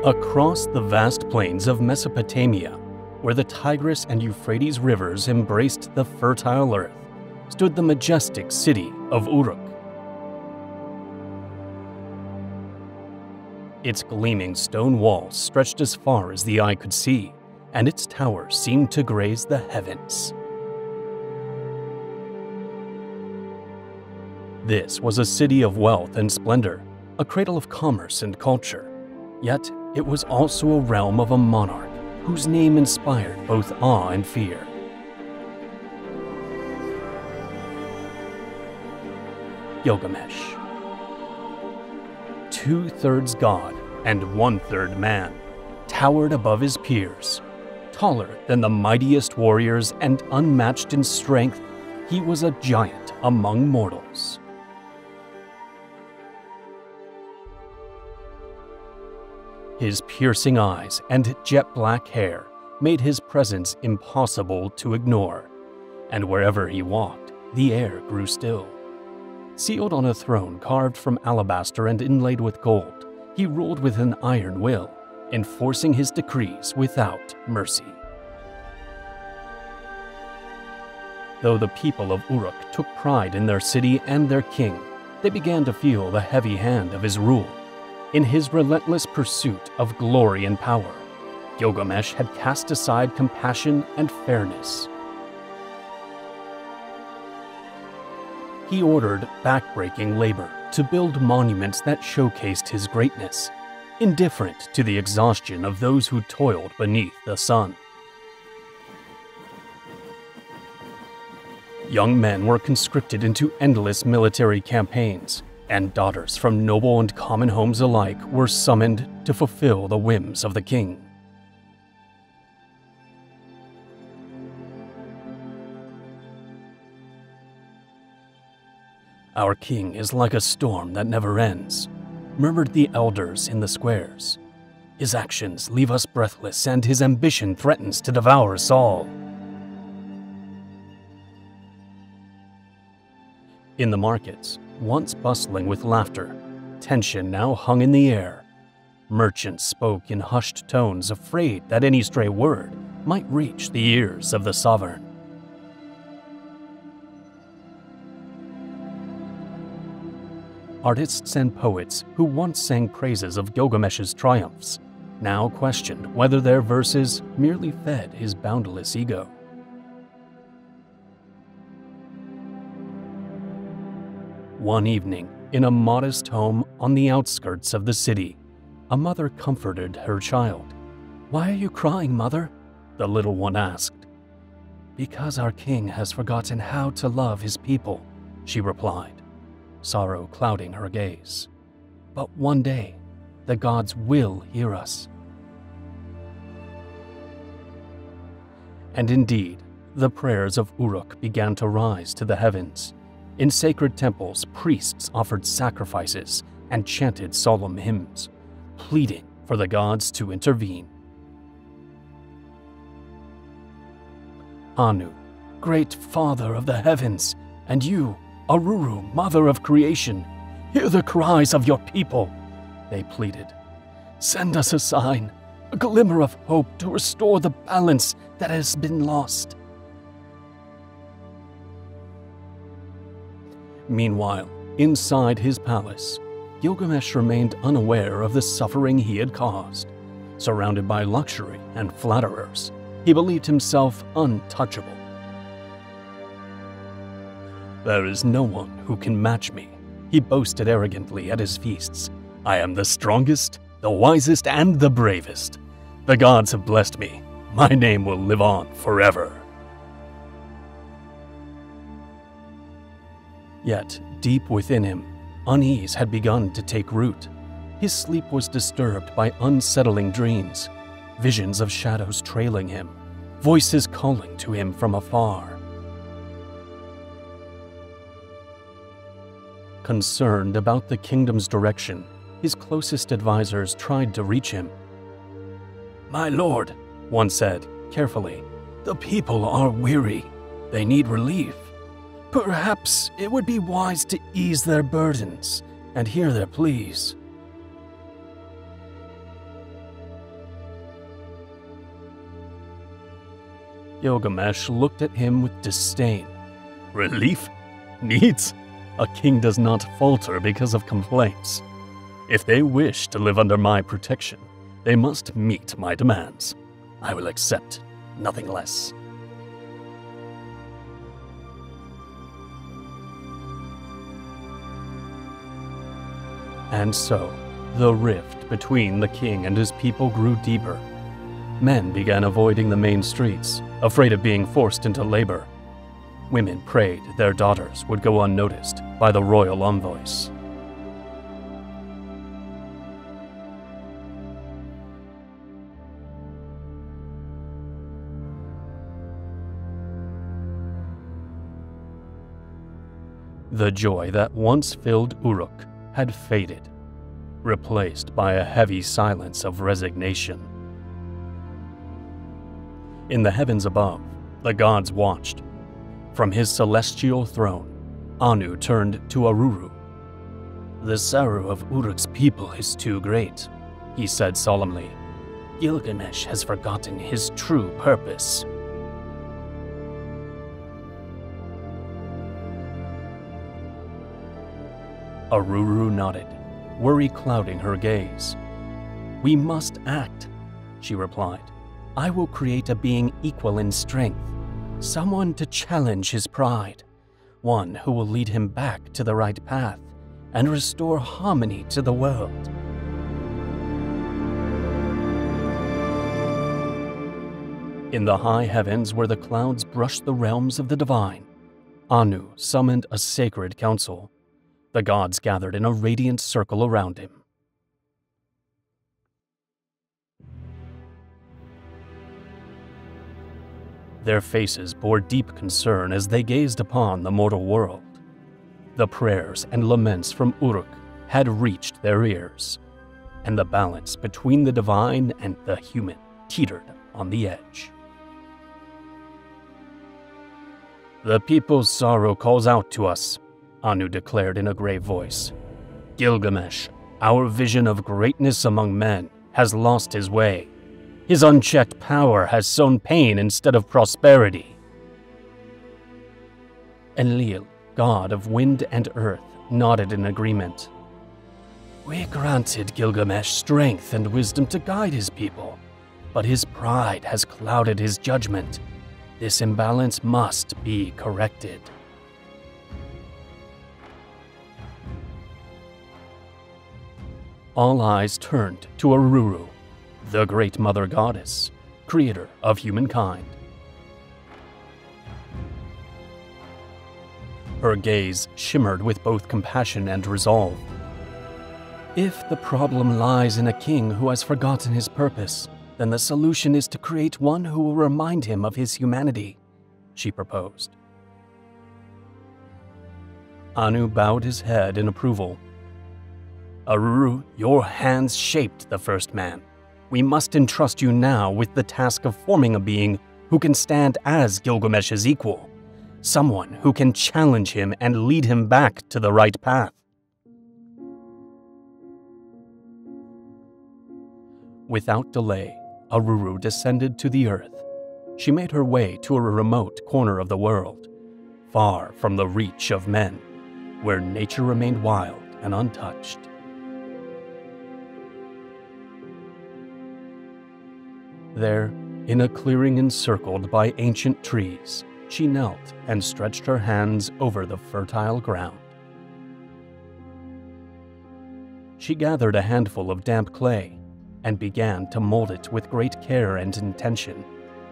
Across the vast plains of Mesopotamia, where the Tigris and Euphrates rivers embraced the fertile earth, stood the majestic city of Uruk. Its gleaming stone walls stretched as far as the eye could see, and its towers seemed to graze the heavens. This was a city of wealth and splendor, a cradle of commerce and culture. Yet it was also a realm of a monarch whose name inspired both awe and fear. Gilgamesh. 2/3 god and 1/3 man, towered above his peers. Taller than the mightiest warriors and unmatched in strength, he was a giant among mortals. His piercing eyes and jet-black hair made his presence impossible to ignore, and wherever he walked, the air grew still. Seated on a throne carved from alabaster and inlaid with gold, he ruled with an iron will, enforcing his decrees without mercy. Though the people of Uruk took pride in their city and their king, they began to feel the heavy hand of his rule. In his relentless pursuit of glory and power, Gilgamesh had cast aside compassion and fairness. He ordered backbreaking labor to build monuments that showcased his greatness, indifferent to the exhaustion of those who toiled beneath the sun. Young men were conscripted into endless military campaigns, and daughters from noble and common homes alike were summoned to fulfill the whims of the king. "Our king is like a storm that never ends," murmured the elders in the squares. "His actions leave us breathless, and his ambition threatens to devour us all." In the markets, once bustling with laughter, tension now hung in the air. Merchants spoke in hushed tones, afraid that any stray word might reach the ears of the sovereign. Artists and poets who once sang praises of Gilgamesh's triumphs now questioned whether their verses merely fed his boundless ego. One evening, in a modest home on the outskirts of the city, a mother comforted her child. "Why are you crying, mother?" the little one asked. "Because our king has forgotten how to love his people," she replied, sorrow clouding her gaze. "But one day, the gods will hear us." And indeed, the prayers of Uruk began to rise to the heavens. In sacred temples, priests offered sacrifices and chanted solemn hymns, pleading for the gods to intervene. "Anu, great father of the heavens, and you, Aruru, mother of creation, hear the cries of your people," they pleaded. "Send us a sign, a glimmer of hope to restore the balance that has been lost." Meanwhile, inside his palace, Gilgamesh remained unaware of the suffering he had caused. Surrounded by luxury and flatterers, he believed himself untouchable. "There is no one who can match me," he boasted arrogantly at his feasts. "I am the strongest, the wisest, and the bravest. The gods have blessed me. My name will live on forever." Yet, deep within him, unease had begun to take root. His sleep was disturbed by unsettling dreams, visions of shadows trailing him, voices calling to him from afar. Concerned about the kingdom's direction, his closest advisors tried to reach him. "My lord," one said, carefully, "the people are weary. They need relief. Perhaps it would be wise to ease their burdens and hear their pleas." Gilgamesh looked at him with disdain. Relief? Needs? A king does not falter because of complaints. If they wish to live under my protection, they must meet my demands. I will accept nothing less. And so, the rift between the king and his people grew deeper. Men began avoiding the main streets, afraid of being forced into labor. Women prayed their daughters would go unnoticed by the royal envoys. The joy that once filled Uruk had faded, replaced by a heavy silence of resignation. In the heavens above, the gods watched. From his celestial throne, Anu turned to Aruru. "The sorrow of Uruk's people is too great," he said solemnly. "Gilgamesh has forgotten his true purpose." Aruru nodded, worry clouding her gaze. "We must act," she replied. "I will create a being equal in strength, someone to challenge his pride, one who will lead him back to the right path and restore harmony to the world." In the high heavens where the clouds brushed the realms of the divine, Anu summoned a sacred council. The gods gathered in a radiant circle around him. Their faces bore deep concern as they gazed upon the mortal world. The prayers and laments from Uruk had reached their ears, and the balance between the divine and the human teetered on the edge. "The people's sorrow calls out to us," Anu declared in a grave voice. "Gilgamesh, our vision of greatness among men, has lost his way. His unchecked power has sown pain instead of prosperity." Enlil, god of wind and earth, nodded in agreement. "We granted Gilgamesh strength and wisdom to guide his people, but his pride has clouded his judgment. This imbalance must be corrected." All eyes turned to Aruru, the great mother goddess, creator of humankind. Her gaze shimmered with both compassion and resolve. "If the problem lies in a king who has forgotten his purpose, then the solution is to create one who will remind him of his humanity," she proposed. Anu bowed his head in approval. "Aruru, your hands shaped the first man. We must entrust you now with the task of forming a being who can stand as Gilgamesh's equal, someone who can challenge him and lead him back to the right path." Without delay, Aruru descended to the earth. She made her way to a remote corner of the world, far from the reach of men, where nature remained wild and untouched. There, in a clearing encircled by ancient trees, she knelt and stretched her hands over the fertile ground. She gathered a handful of damp clay and began to mold it with great care and intention.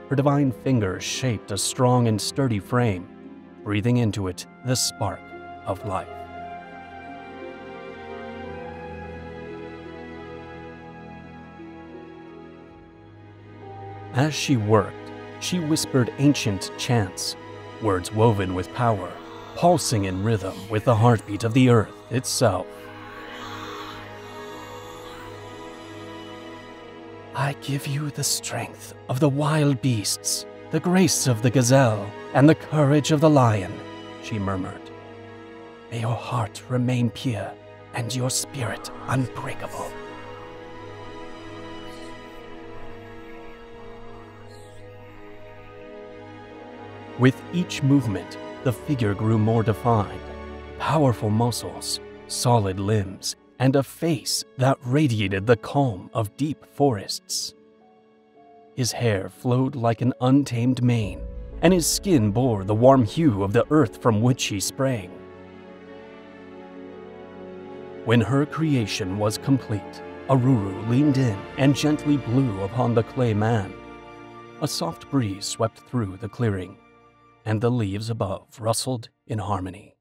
Her divine fingers shaped a strong and sturdy frame, breathing into it the spark of life. As she worked, she whispered ancient chants, words woven with power, pulsing in rhythm with the heartbeat of the earth itself. "I give you the strength of the wild beasts, the grace of the gazelle, and the courage of the lion," she murmured. "May your heart remain pure and your spirit unbreakable." With each movement, the figure grew more defined. Powerful muscles, solid limbs, and a face that radiated the calm of deep forests. His hair flowed like an untamed mane, and his skin bore the warm hue of the earth from which he sprang. When her creation was complete, Aruru leaned in and gently blew upon the clay man. A soft breeze swept through the clearing, and the leaves above rustled in harmony.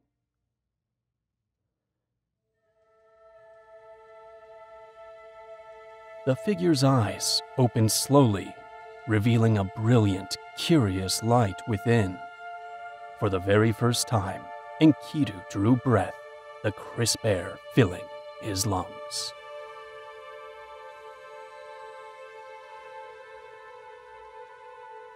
The figure's eyes opened slowly, revealing a brilliant, curious light within. For the very first time, Enkidu drew breath, the crisp air filling his lungs.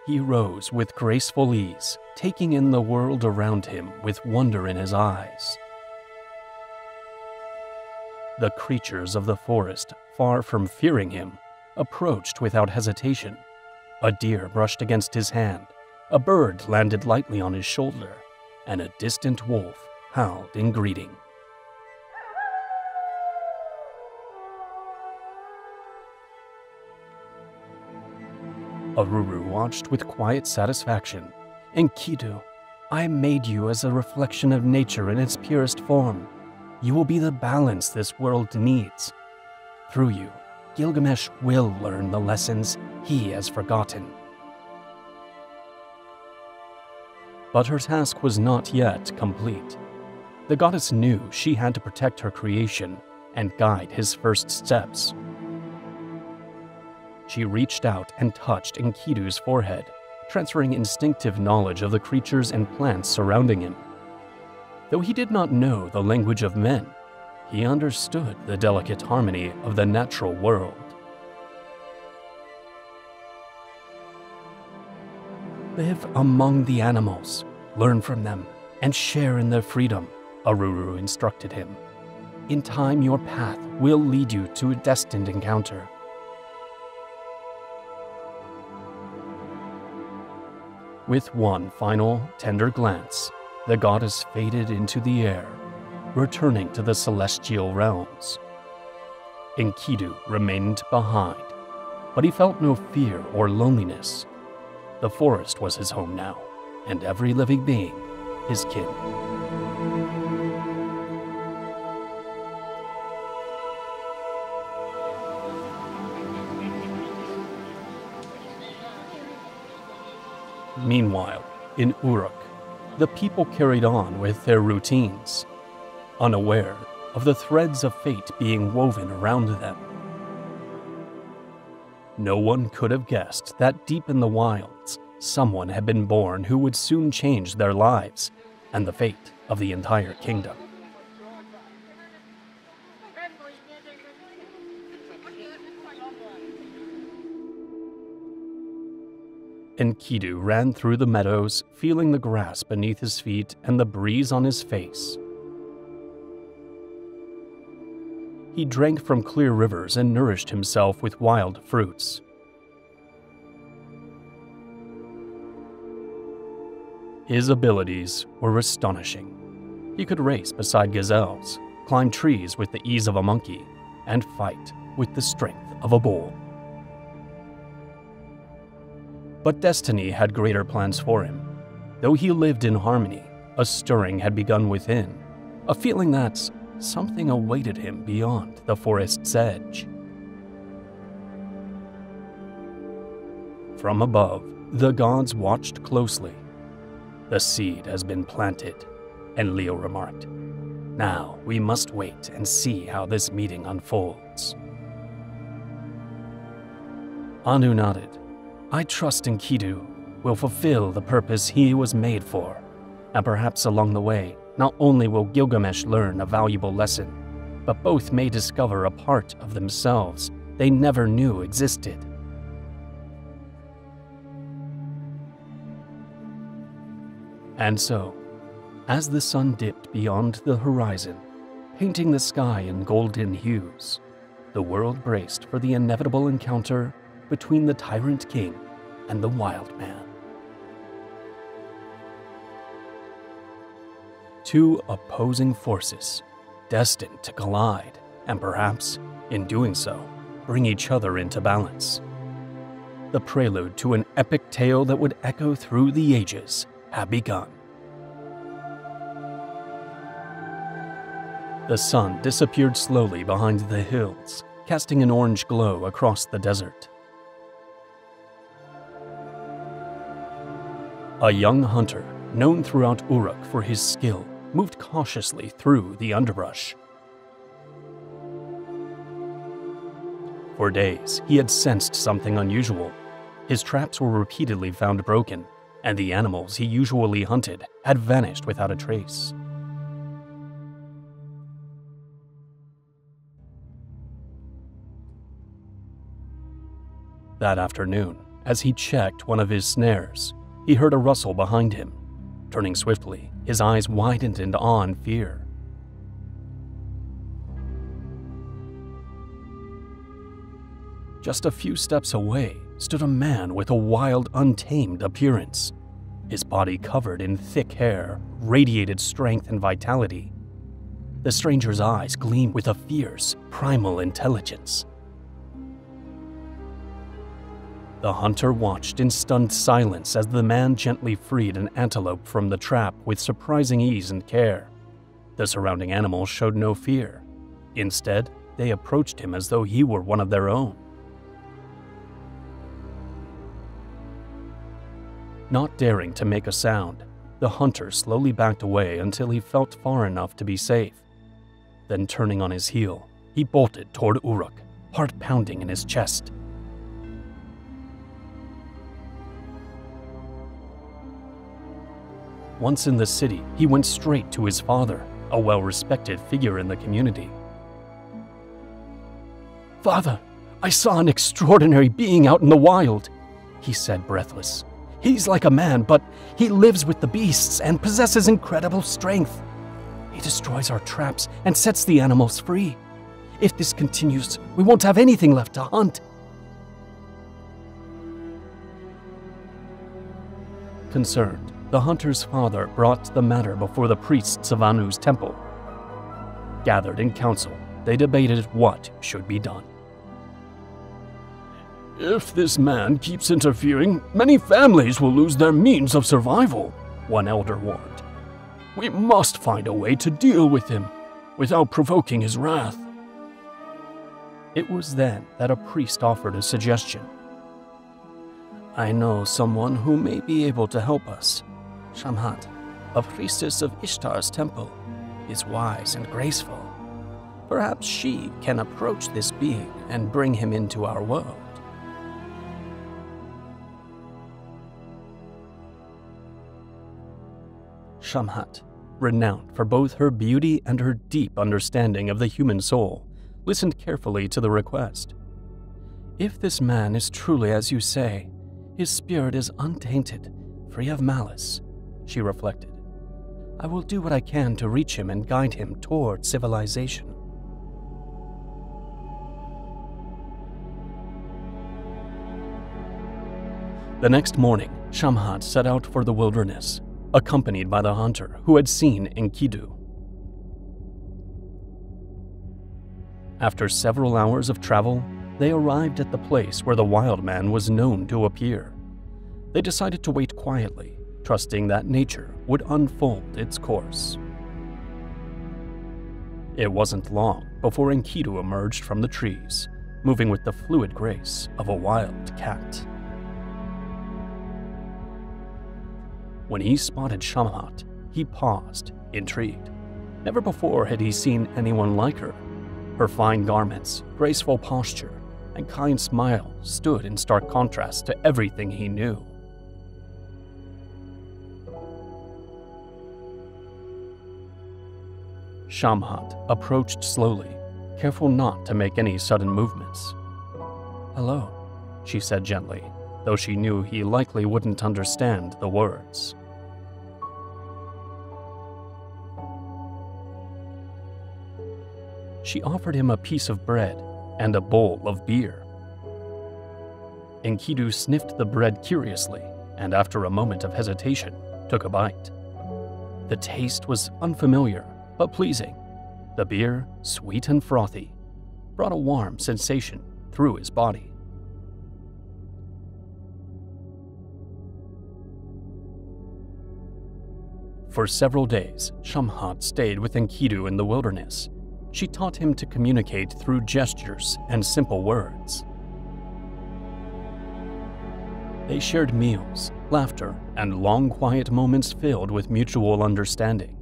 He rose with graceful ease, taking in the world around him with wonder in his eyes. The creatures of the forest, far from fearing him, approached without hesitation. A deer brushed against his hand, a bird landed lightly on his shoulder, and a distant wolf howled in greeting. Aruru watched with quiet satisfaction. Enkidu, I made you as a reflection of nature in its purest form. You will be the balance this world needs. Through you, Gilgamesh will learn the lessons he has forgotten. But her task was not yet complete. The goddess knew she had to protect her creation and guide his first steps. She reached out and touched Enkidu's forehead, transferring instinctive knowledge of the creatures and plants surrounding him. Though he did not know the language of men, he understood the delicate harmony of the natural world. Live among the animals, learn from them, and share in their freedom, Aruru instructed him. In time, your path will lead you to a destined encounter. With one final, tender glance, the goddess faded into the air, returning to the celestial realms. Enkidu remained behind, but he felt no fear or loneliness. The forest was his home now, and every living being his kin. Meanwhile, in Uruk, the people carried on with their routines, unaware of the threads of fate being woven around them. No one could have guessed that deep in the wilds, someone had been born who would soon change their lives and the fate of the entire kingdom. Enkidu ran through the meadows, feeling the grass beneath his feet and the breeze on his face. He drank from clear rivers and nourished himself with wild fruits. His abilities were astonishing. He could race beside gazelles, climb trees with the ease of a monkey, and fight with the strength of a bull. But destiny had greater plans for him. Though he lived in harmony, a stirring had begun within, a feeling that something awaited him beyond the forest's edge. From above, the gods watched closely. The seed has been planted, and Leo remarked. Now we must wait and see how this meeting unfolds. Anu nodded. I trust Enkidu will fulfill the purpose he was made for, and perhaps along the way, not only will Gilgamesh learn a valuable lesson, but both may discover a part of themselves they never knew existed. And so, as the sun dipped beyond the horizon, painting the sky in golden hues, the world braced for the inevitable encounter between the Tyrant King and the Wild Man. Two opposing forces, destined to collide, and perhaps, in doing so, bring each other into balance. The prelude to an epic tale that would echo through the ages had begun. The sun disappeared slowly behind the hills, casting an orange glow across the desert. A young hunter, known throughout Uruk for his skill, moved cautiously through the underbrush. For days, he had sensed something unusual. His traps were repeatedly found broken, and the animals he usually hunted had vanished without a trace. That afternoon, as he checked one of his snares, he heard a rustle behind him. Turning swiftly, his eyes widened in awe and fear. Just a few steps away stood a man with a wild, untamed appearance. His body covered in thick hair radiated strength and vitality. The stranger's eyes gleamed with a fierce, primal intelligence. The hunter watched in stunned silence as the man gently freed an antelope from the trap with surprising ease and care. The surrounding animals showed no fear. Instead, they approached him as though he were one of their own. Not daring to make a sound, the hunter slowly backed away until he felt far enough to be safe. Then turning on his heel, he bolted toward Uruk, heart pounding in his chest. Once in the city, he went straight to his father, a well-respected figure in the community. "Father, I saw an extraordinary being out in the wild," he said, breathless. "He's like a man, but he lives with the beasts and possesses incredible strength. He destroys our traps and sets the animals free. If this continues, we won't have anything left to hunt." Concerned, the hunter's father brought the matter before the priests of Anu's temple. Gathered in council, they debated what should be done. "If this man keeps interfering, many families will lose their means of survival," one elder warned. "We must find a way to deal with him without provoking his wrath." It was then that a priest offered a suggestion. "I know someone who may be able to help us. Shamhat, a priestess of Ishtar's temple, is wise and graceful. Perhaps she can approach this being and bring him into our world." Shamhat, renowned for both her beauty and her deep understanding of the human soul, listened carefully to the request. "If this man is truly as you say, his spirit is untainted, free of malice," she reflected. "I will do what I can to reach him and guide him toward civilization." The next morning, Shamhat set out for the wilderness, accompanied by the hunter who had seen Enkidu. After several hours of travel, they arrived at the place where the wild man was known to appear. They decided to wait quietly, trusting that nature would unfold its course. It wasn't long before Enkidu emerged from the trees, moving with the fluid grace of a wild cat. When he spotted Shamhat, he paused, intrigued. Never before had he seen anyone like her. Her fine garments, graceful posture, and kind smile stood in stark contrast to everything he knew. Shamhat approached slowly, careful not to make any sudden movements. "Hello," she said gently, though she knew he likely wouldn't understand the words. She offered him a piece of bread and a bowl of beer. Enkidu sniffed the bread curiously, and after a moment of hesitation, took a bite. The taste was unfamiliar, but pleasing. The beer, sweet and frothy, brought a warm sensation through his body. For several days, Shamhat stayed with Enkidu in the wilderness. She taught him to communicate through gestures and simple words. They shared meals, laughter, and long quiet moments filled with mutual understanding.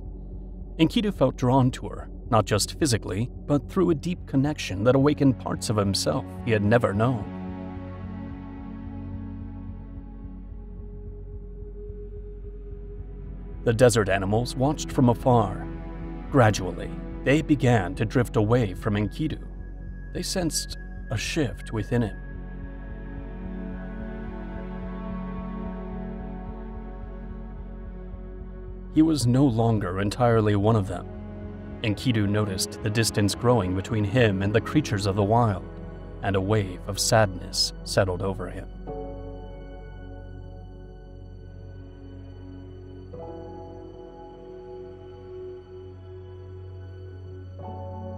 Enkidu felt drawn to her, not just physically, but through a deep connection that awakened parts of himself he had never known. The desert animals watched from afar. Gradually, they began to drift away from Enkidu. They sensed a shift within him. He was no longer entirely one of them. Enkidu noticed the distance growing between him and the creatures of the wild, and a wave of sadness settled over him.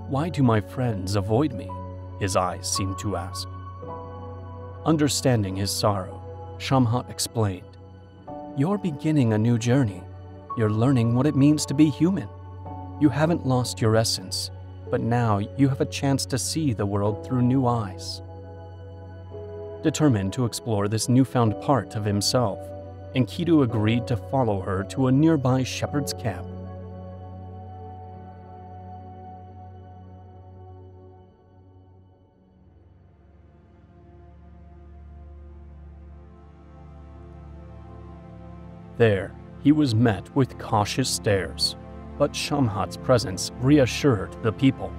"Why do my friends avoid me?" his eyes seemed to ask. Understanding his sorrow, Shamhat explained, "You're beginning a new journey. You're learning what it means to be human. You haven't lost your essence, but now you have a chance to see the world through new eyes." Determined to explore this newfound part of himself, Enkidu agreed to follow her to a nearby shepherd's camp. There, he was met with cautious stares, but Shamhat's presence reassured the people.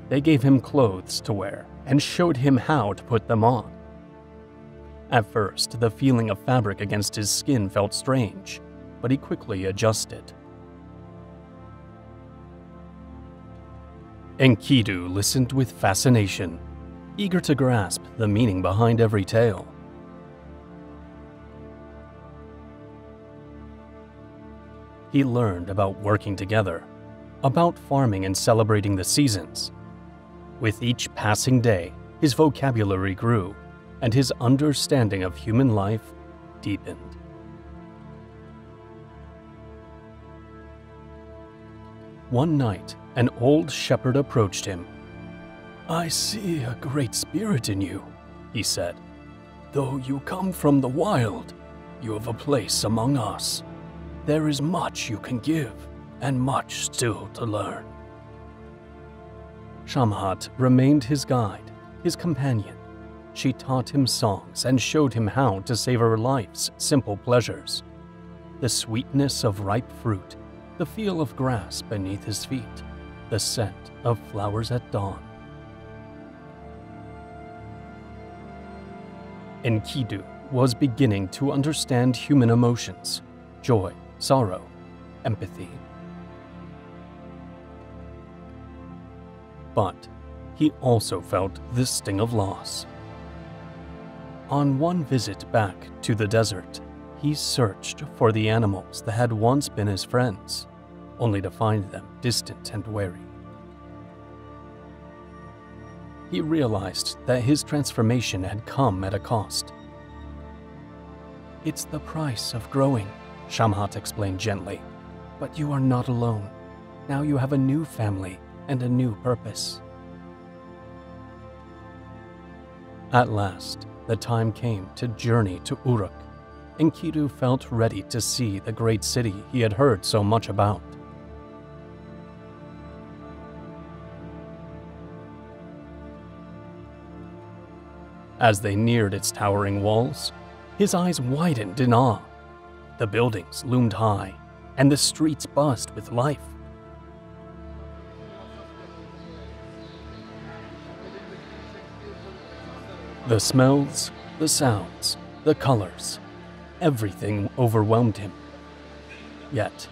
They gave him clothes to wear and showed him how to put them on. At first, the feeling of fabric against his skin felt strange, but he quickly adjusted. Enkidu listened with fascination, eager to grasp the meaning behind every tale. He learned about working together, about farming and celebrating the seasons. With each passing day, his vocabulary grew, and his understanding of human life deepened. One night, an old shepherd approached him. "I see a great spirit in you," he said. "Though you come from the wild, you have a place among us. There is much you can give, and much still to learn." Shamhat remained his guide, his companion. She taught him songs and showed him how to savor life's simple pleasures. The sweetness of ripe fruit, the feel of grass beneath his feet, the scent of flowers at dawn. Enkidu was beginning to understand human emotions, joy, sorrow, empathy. But he also felt the sting of loss. On one visit back to the desert, he searched for the animals that had once been his friends, only to find them distant and wary. He realized that his transformation had come at a cost. "It's the price of growing," Shamhat explained gently. "But you are not alone. Now you have a new family and a new purpose." At last, the time came to journey to Uruk. Enkidu felt ready to see the great city he had heard so much about. As they neared its towering walls, his eyes widened in awe. The buildings loomed high, and the streets buzzed with life. The smells, the sounds, the colors, everything overwhelmed him, yet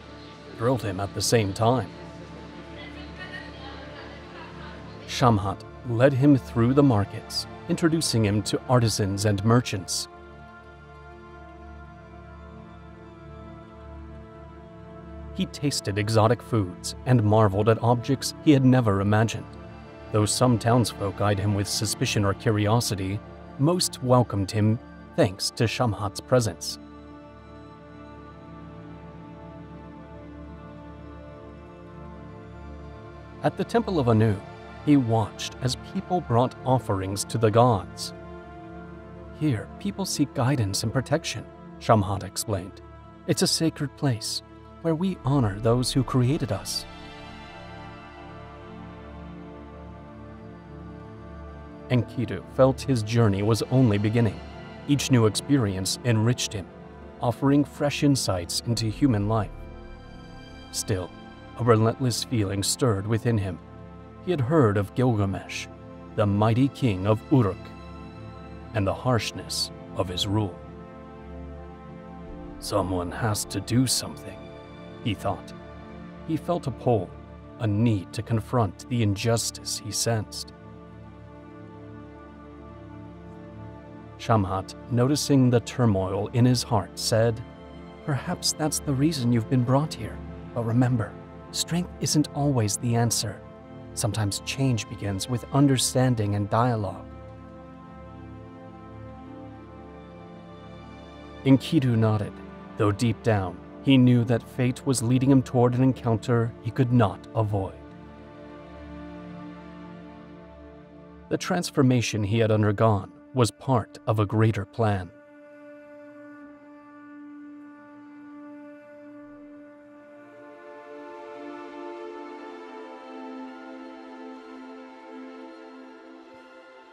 thrilled him at the same time. Shamhat led him through the markets, introducing him to artisans and merchants. He tasted exotic foods and marveled at objects he had never imagined. Though some townsfolk eyed him with suspicion or curiosity, most welcomed him thanks to Shamhat's presence. At the Temple of Anu, he watched as people brought offerings to the gods. Here, people seek guidance and protection, Shamhat explained. It's a sacred place where we honor those who created us. Enkidu felt his journey was only beginning. Each new experience enriched him, offering fresh insights into human life. Still, a relentless feeling stirred within him. He had heard of Gilgamesh, the mighty king of Uruk, and the harshness of his rule. Someone has to do something, he thought. He felt a pull, a need to confront the injustice he sensed. Shamhat, noticing the turmoil in his heart, said, "Perhaps that's the reason you've been brought here. But remember, strength isn't always the answer. Sometimes change begins with understanding and dialogue." Enkidu nodded, though deep down, he knew that fate was leading him toward an encounter he could not avoid. The transformation he had undergone was part of a greater plan.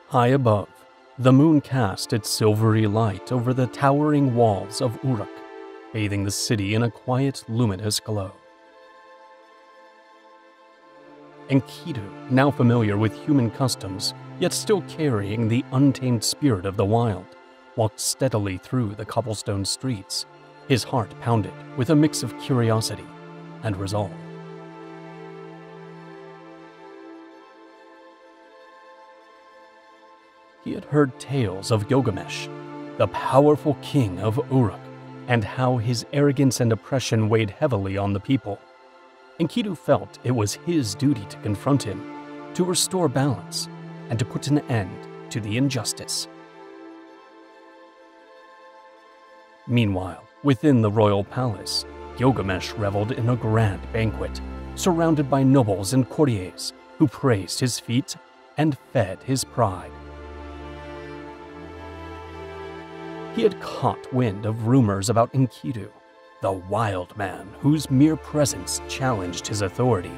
High above, the moon cast its silvery light over the towering walls of Uruk, bathing the city in a quiet, luminous glow. Enkidu, now familiar with human customs, yet still carrying the untamed spirit of the wild, walked steadily through the cobblestone streets, his heart pounded with a mix of curiosity and resolve. He had heard tales of Gilgamesh, the powerful king of Uruk, and how his arrogance and oppression weighed heavily on the people. Enkidu felt it was his duty to confront him, to restore balance, and to put an end to the injustice. Meanwhile, within the royal palace, Gilgamesh reveled in a grand banquet, surrounded by nobles and courtiers who praised his feat and fed his pride. He had caught wind of rumors about Enkidu, the wild man whose mere presence challenged his authority.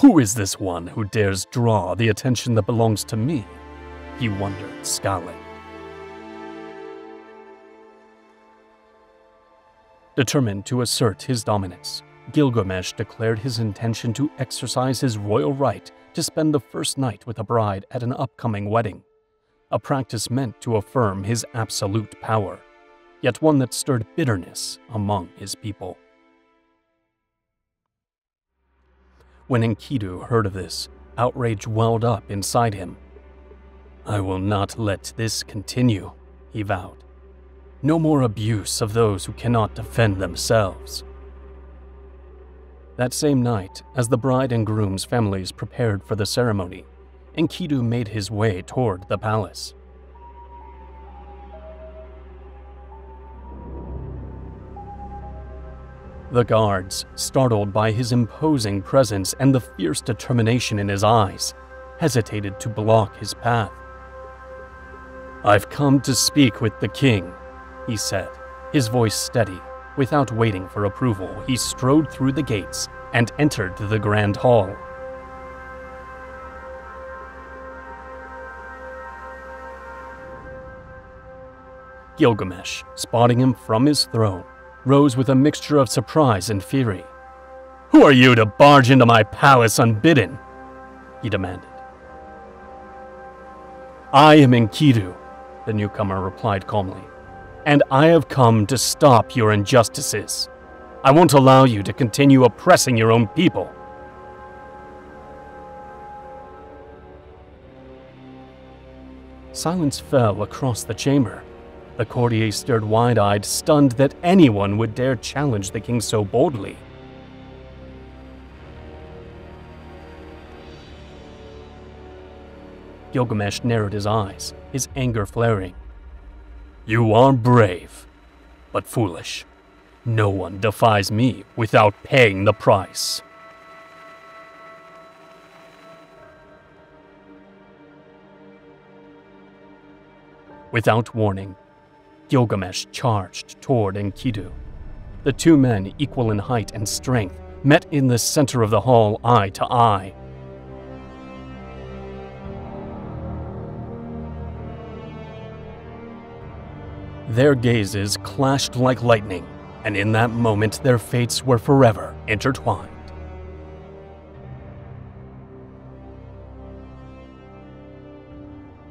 "Who is this one who dares draw the attention that belongs to me?" he wondered, scowling. Determined to assert his dominance, Gilgamesh declared his intention to exercise his royal right to spend the first night with a bride at an upcoming wedding, a practice meant to affirm his absolute power, yet one that stirred bitterness among his people. When Enkidu heard of this, outrage welled up inside him. "I will not let this continue," he vowed. "No more abuse of those who cannot defend themselves." That same night, as the bride and groom's families prepared for the ceremony, Enkidu made his way toward the palace. The guards, startled by his imposing presence and the fierce determination in his eyes, hesitated to block his path. "I've come to speak with the king," he said, his voice steady. Without waiting for approval, he strode through the gates and entered the grand hall. Gilgamesh, spotting him from his throne, rose with a mixture of surprise and fury. "Who are you to barge into my palace unbidden?" he demanded. "I am Enkidu," the newcomer replied calmly, "and I have come to stop your injustices. I won't allow you to continue oppressing your own people." Silence fell across the chamber. The courtier stared wide-eyed, stunned that anyone would dare challenge the king so boldly. Gilgamesh narrowed his eyes, his anger flaring. "You are brave, but foolish. No one defies me without paying the price." Without warning, Gilgamesh charged toward Enkidu. The two men, equal in height and strength, met in the center of the hall, eye to eye. Their gazes clashed like lightning, and in that moment their fates were forever intertwined.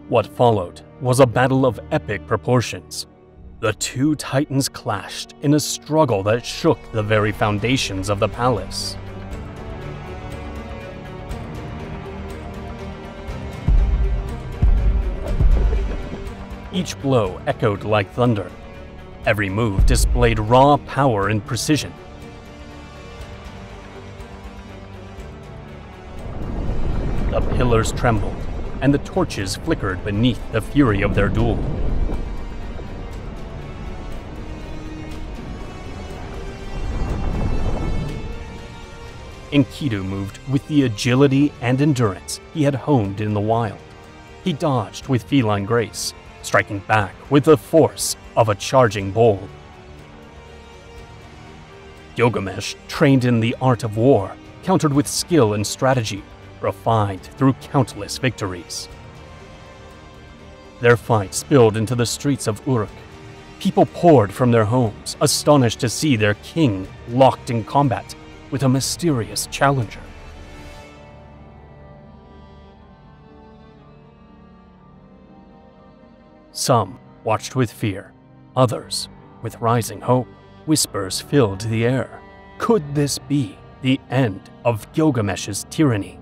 What followed was a battle of epic proportions. The two titans clashed in a struggle that shook the very foundations of the palace. Each blow echoed like thunder. Every move displayed raw power and precision. The pillars trembled, and the torches flickered beneath the fury of their duel. Enkidu moved with the agility and endurance he had honed in the wild. He dodged with feline grace, striking back with the force of a charging bull. Gilgamesh, trained in the art of war, countered with skill and strategy, refined through countless victories. Their fight spilled into the streets of Uruk. People poured from their homes, astonished to see their king locked in combat with a mysterious challenger. Some watched with fear, others with rising hope. Whispers filled the air. Could this be the end of Gilgamesh's tyranny?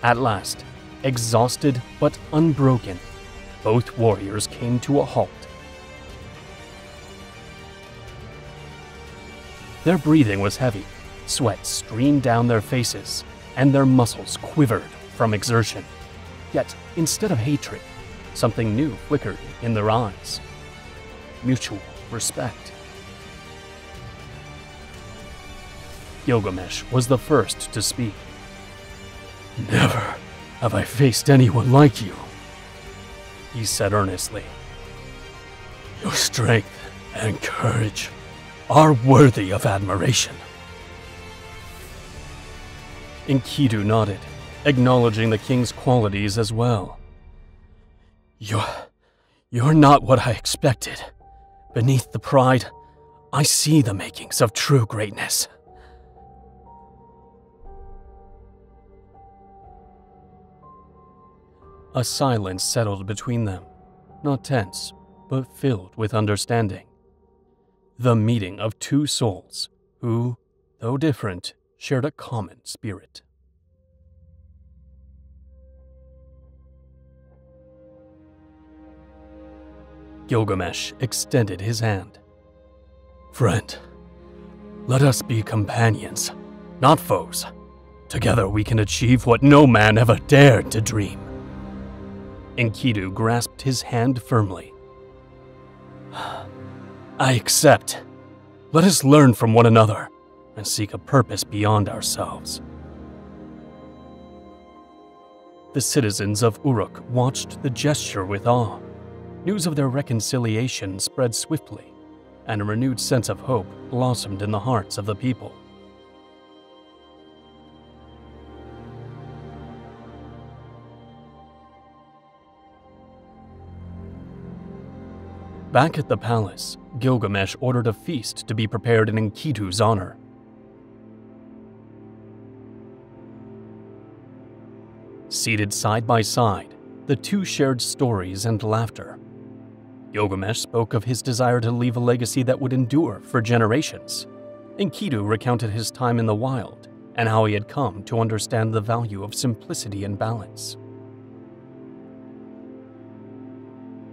At last, exhausted but unbroken, both warriors came to a halt. Their breathing was heavy, sweat streamed down their faces, and their muscles quivered from exertion. Yet, instead of hatred, something new flickered in their eyes. Mutual respect. Gilgamesh was the first to speak. "Never have I faced anyone like you," he said earnestly. "Your strength and courage are worthy of admiration." Enkidu nodded, acknowledging the king's qualities as well. You're not what I expected. Beneath the pride, I see the makings of true greatness." A silence settled between them, not tense, but filled with understanding. The meeting of two souls who, though different, shared a common spirit. Gilgamesh extended his hand. "Friend, let us be companions, not foes. Together we can achieve what no man ever dared to dream." Enkidu grasped his hand firmly. "I accept. Let us learn from one another and seek a purpose beyond ourselves." The citizens of Uruk watched the gesture with awe. News of their reconciliation spread swiftly, and a renewed sense of hope blossomed in the hearts of the people. Back at the palace, Gilgamesh ordered a feast to be prepared in Enkidu's honor. Seated side by side, the two shared stories and laughter. Gilgamesh spoke of his desire to leave a legacy that would endure for generations. Enkidu recounted his time in the wild, and how he had come to understand the value of simplicity and balance.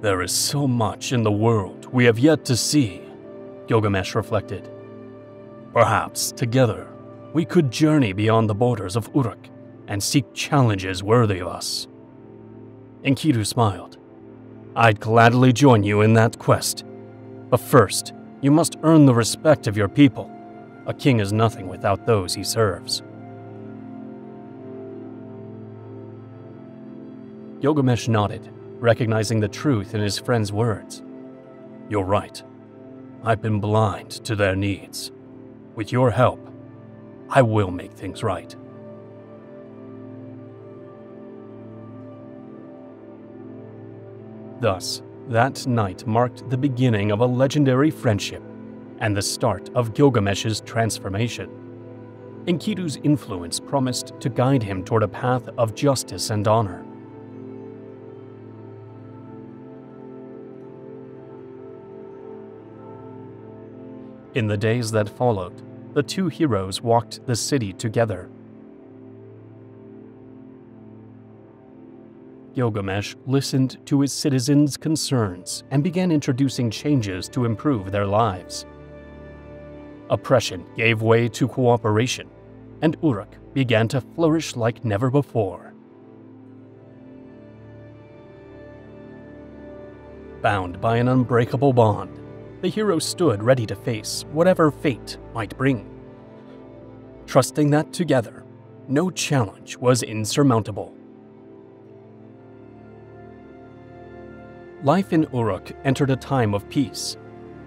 "There is so much in the world we have yet to see," Gilgamesh reflected. "Perhaps, together, we could journey beyond the borders of Uruk and seek challenges worthy of us." Enkidu smiled. "I'd gladly join you in that quest. But first, you must earn the respect of your people. A king is nothing without those he serves." Gilgamesh nodded, recognizing the truth in his friend's words. "You're right. I've been blind to their needs. With your help, I will make things right." Thus, that night marked the beginning of a legendary friendship and the start of Gilgamesh's transformation. Enkidu's influence promised to guide him toward a path of justice and honor. In the days that followed, the two heroes walked the city together. Gilgamesh listened to his citizens' concerns and began introducing changes to improve their lives. Oppression gave way to cooperation, and Uruk began to flourish like never before. Bound by an unbreakable bond, the heroes stood ready to face whatever fate might bring, trusting that together, no challenge was insurmountable. Life in Uruk entered a time of peace.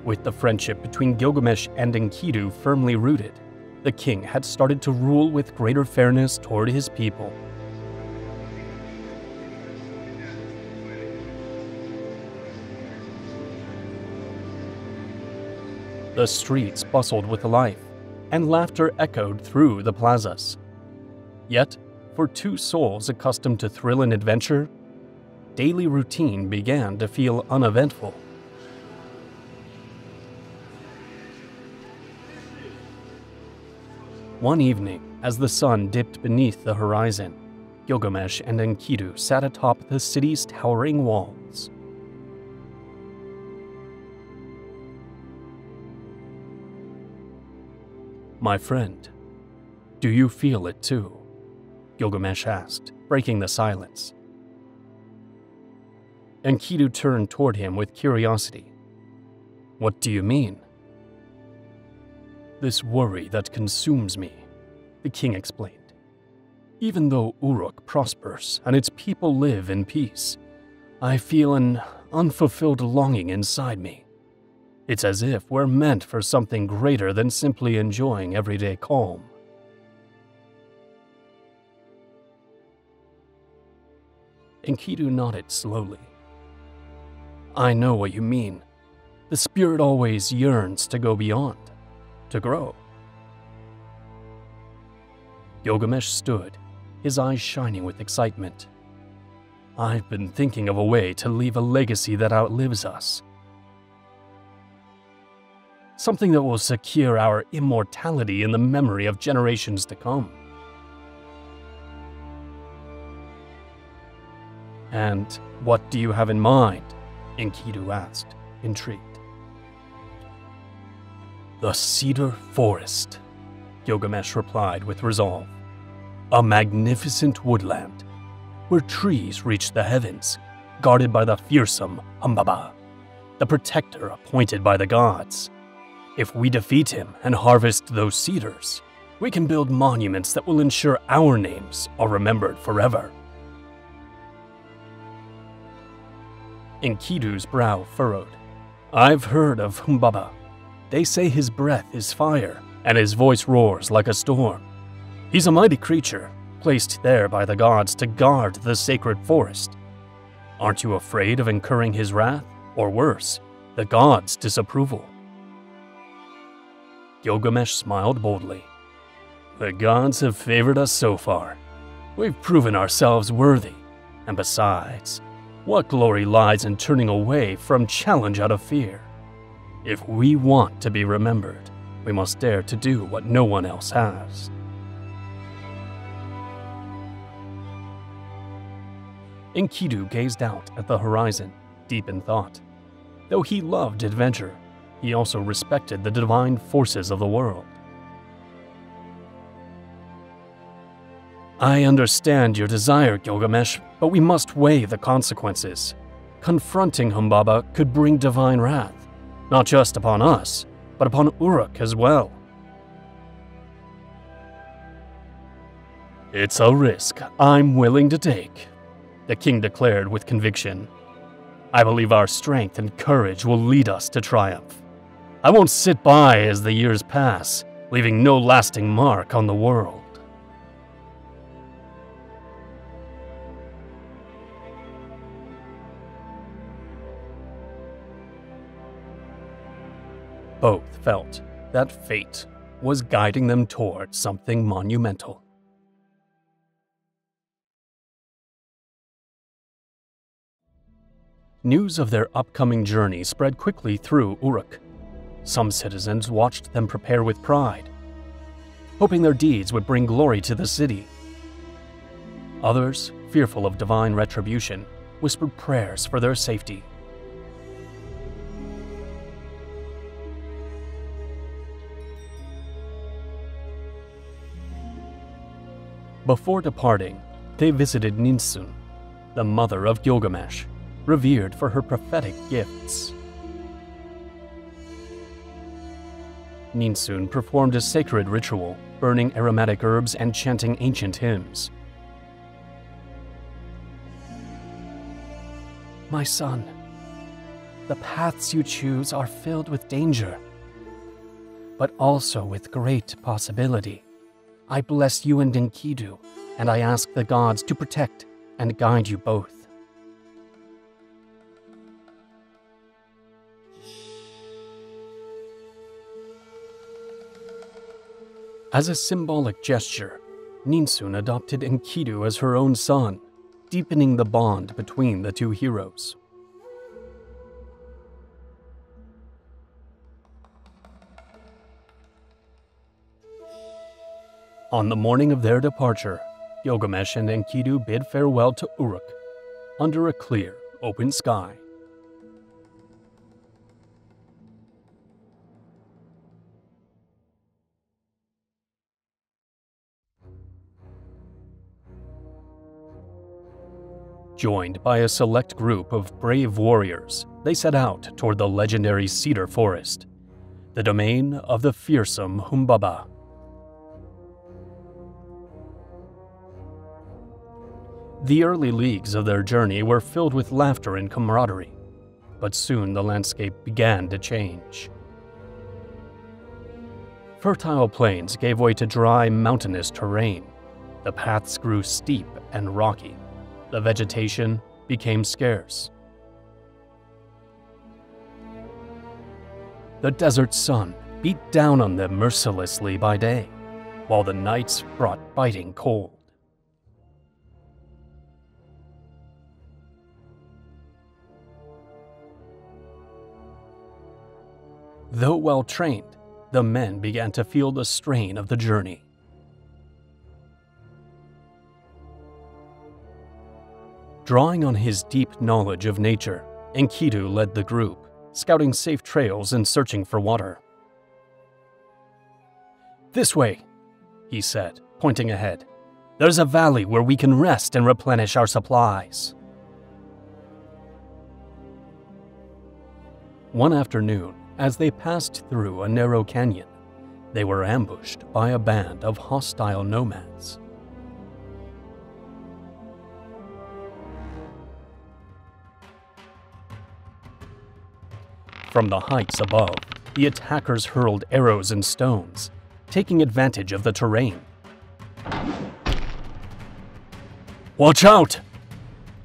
With the friendship between Gilgamesh and Enkidu firmly rooted, the king had started to rule with greater fairness toward his people. The streets bustled with life, and laughter echoed through the plazas. Yet, for two souls accustomed to thrill and adventure, daily routine began to feel uneventful. One evening, as the sun dipped beneath the horizon, Gilgamesh and Enkidu sat atop the city's towering walls. "My friend, do you feel it too?" Gilgamesh asked, breaking the silence. Enkidu turned toward him with curiosity. "What do you mean?" "This worry that consumes me," the king explained. "Even though Uruk prospers and its people live in peace, I feel an unfulfilled longing inside me. It's as if we're meant for something greater than simply enjoying everyday calm." Enkidu nodded slowly. "I know what you mean. The spirit always yearns to go beyond, to grow." Gilgamesh stood, his eyes shining with excitement. "I've been thinking of a way to leave a legacy that outlives us. Something that will secure our immortality in the memory of generations to come." "And what do you have in mind?" Enkidu asked, intrigued. "The Cedar Forest," Gilgamesh replied with resolve. "A magnificent woodland, where trees reach the heavens, guarded by the fearsome Humbaba, the protector appointed by the gods. If we defeat him and harvest those cedars, we can build monuments that will ensure our names are remembered forever." Enkidu's brow furrowed. "I've heard of Humbaba. They say his breath is fire, and his voice roars like a storm. He's a mighty creature, placed there by the gods to guard the sacred forest. Aren't you afraid of incurring his wrath, or worse, the gods' disapproval?" Gilgamesh smiled boldly. "The gods have favored us so far. We've proven ourselves worthy, and besides, what glory lies in turning away from challenge out of fear? If we want to be remembered, we must dare to do what no one else has." Enkidu gazed out at the horizon, deep in thought. Though he loved adventure, he also respected the divine forces of the world. I understand your desire, Gilgamesh, but we must weigh the consequences. Confronting Humbaba could bring divine wrath, not just upon us, but upon Uruk as well. It's a risk I'm willing to take, the king declared with conviction. I believe our strength and courage will lead us to triumph. I won't sit by as the years pass, leaving no lasting mark on the world. Both felt that fate was guiding them toward something monumental. News of their upcoming journey spread quickly through Uruk. Some citizens watched them prepare with pride, hoping their deeds would bring glory to the city. Others, fearful of divine retribution, whispered prayers for their safety. Before departing, they visited Ninsun, the mother of Gilgamesh, revered for her prophetic gifts. Ninsun performed a sacred ritual, burning aromatic herbs and chanting ancient hymns. My son, the paths you choose are filled with danger, but also with great possibility. I bless you and Enkidu, and I ask the gods to protect and guide you both. As a symbolic gesture, Ninsun adopted Enkidu as her own son, deepening the bond between the two heroes. On the morning of their departure, Gilgamesh and Enkidu bid farewell to Uruk under a clear, open sky. Joined by a select group of brave warriors, they set out toward the legendary Cedar Forest, the domain of the fearsome Humbaba. The early leagues of their journey were filled with laughter and camaraderie, but soon the landscape began to change. Fertile plains gave way to dry, mountainous terrain. The paths grew steep and rocky. The vegetation became scarce. The desert sun beat down on them mercilessly by day, while the nights brought biting cold. Though well-trained, the men began to feel the strain of the journey. Drawing on his deep knowledge of nature, Enkidu led the group, scouting safe trails and searching for water. This way, he said, pointing ahead. There's a valley where we can rest and replenish our supplies. One afternoon, as they passed through a narrow canyon, they were ambushed by a band of hostile nomads. From the heights above, the attackers hurled arrows and stones, taking advantage of the terrain. Watch out!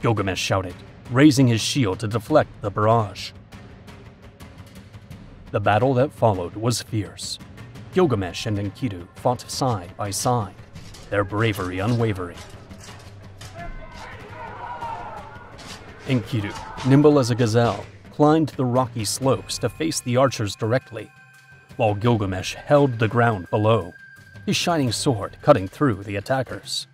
Gilgamesh shouted, raising his shield to deflect the barrage. The battle that followed was fierce. Gilgamesh and Enkidu fought side by side, their bravery unwavering. Enkidu, nimble as a gazelle, climbed the rocky slopes to face the archers directly, while Gilgamesh held the ground below, his shining sword cutting through the attackers.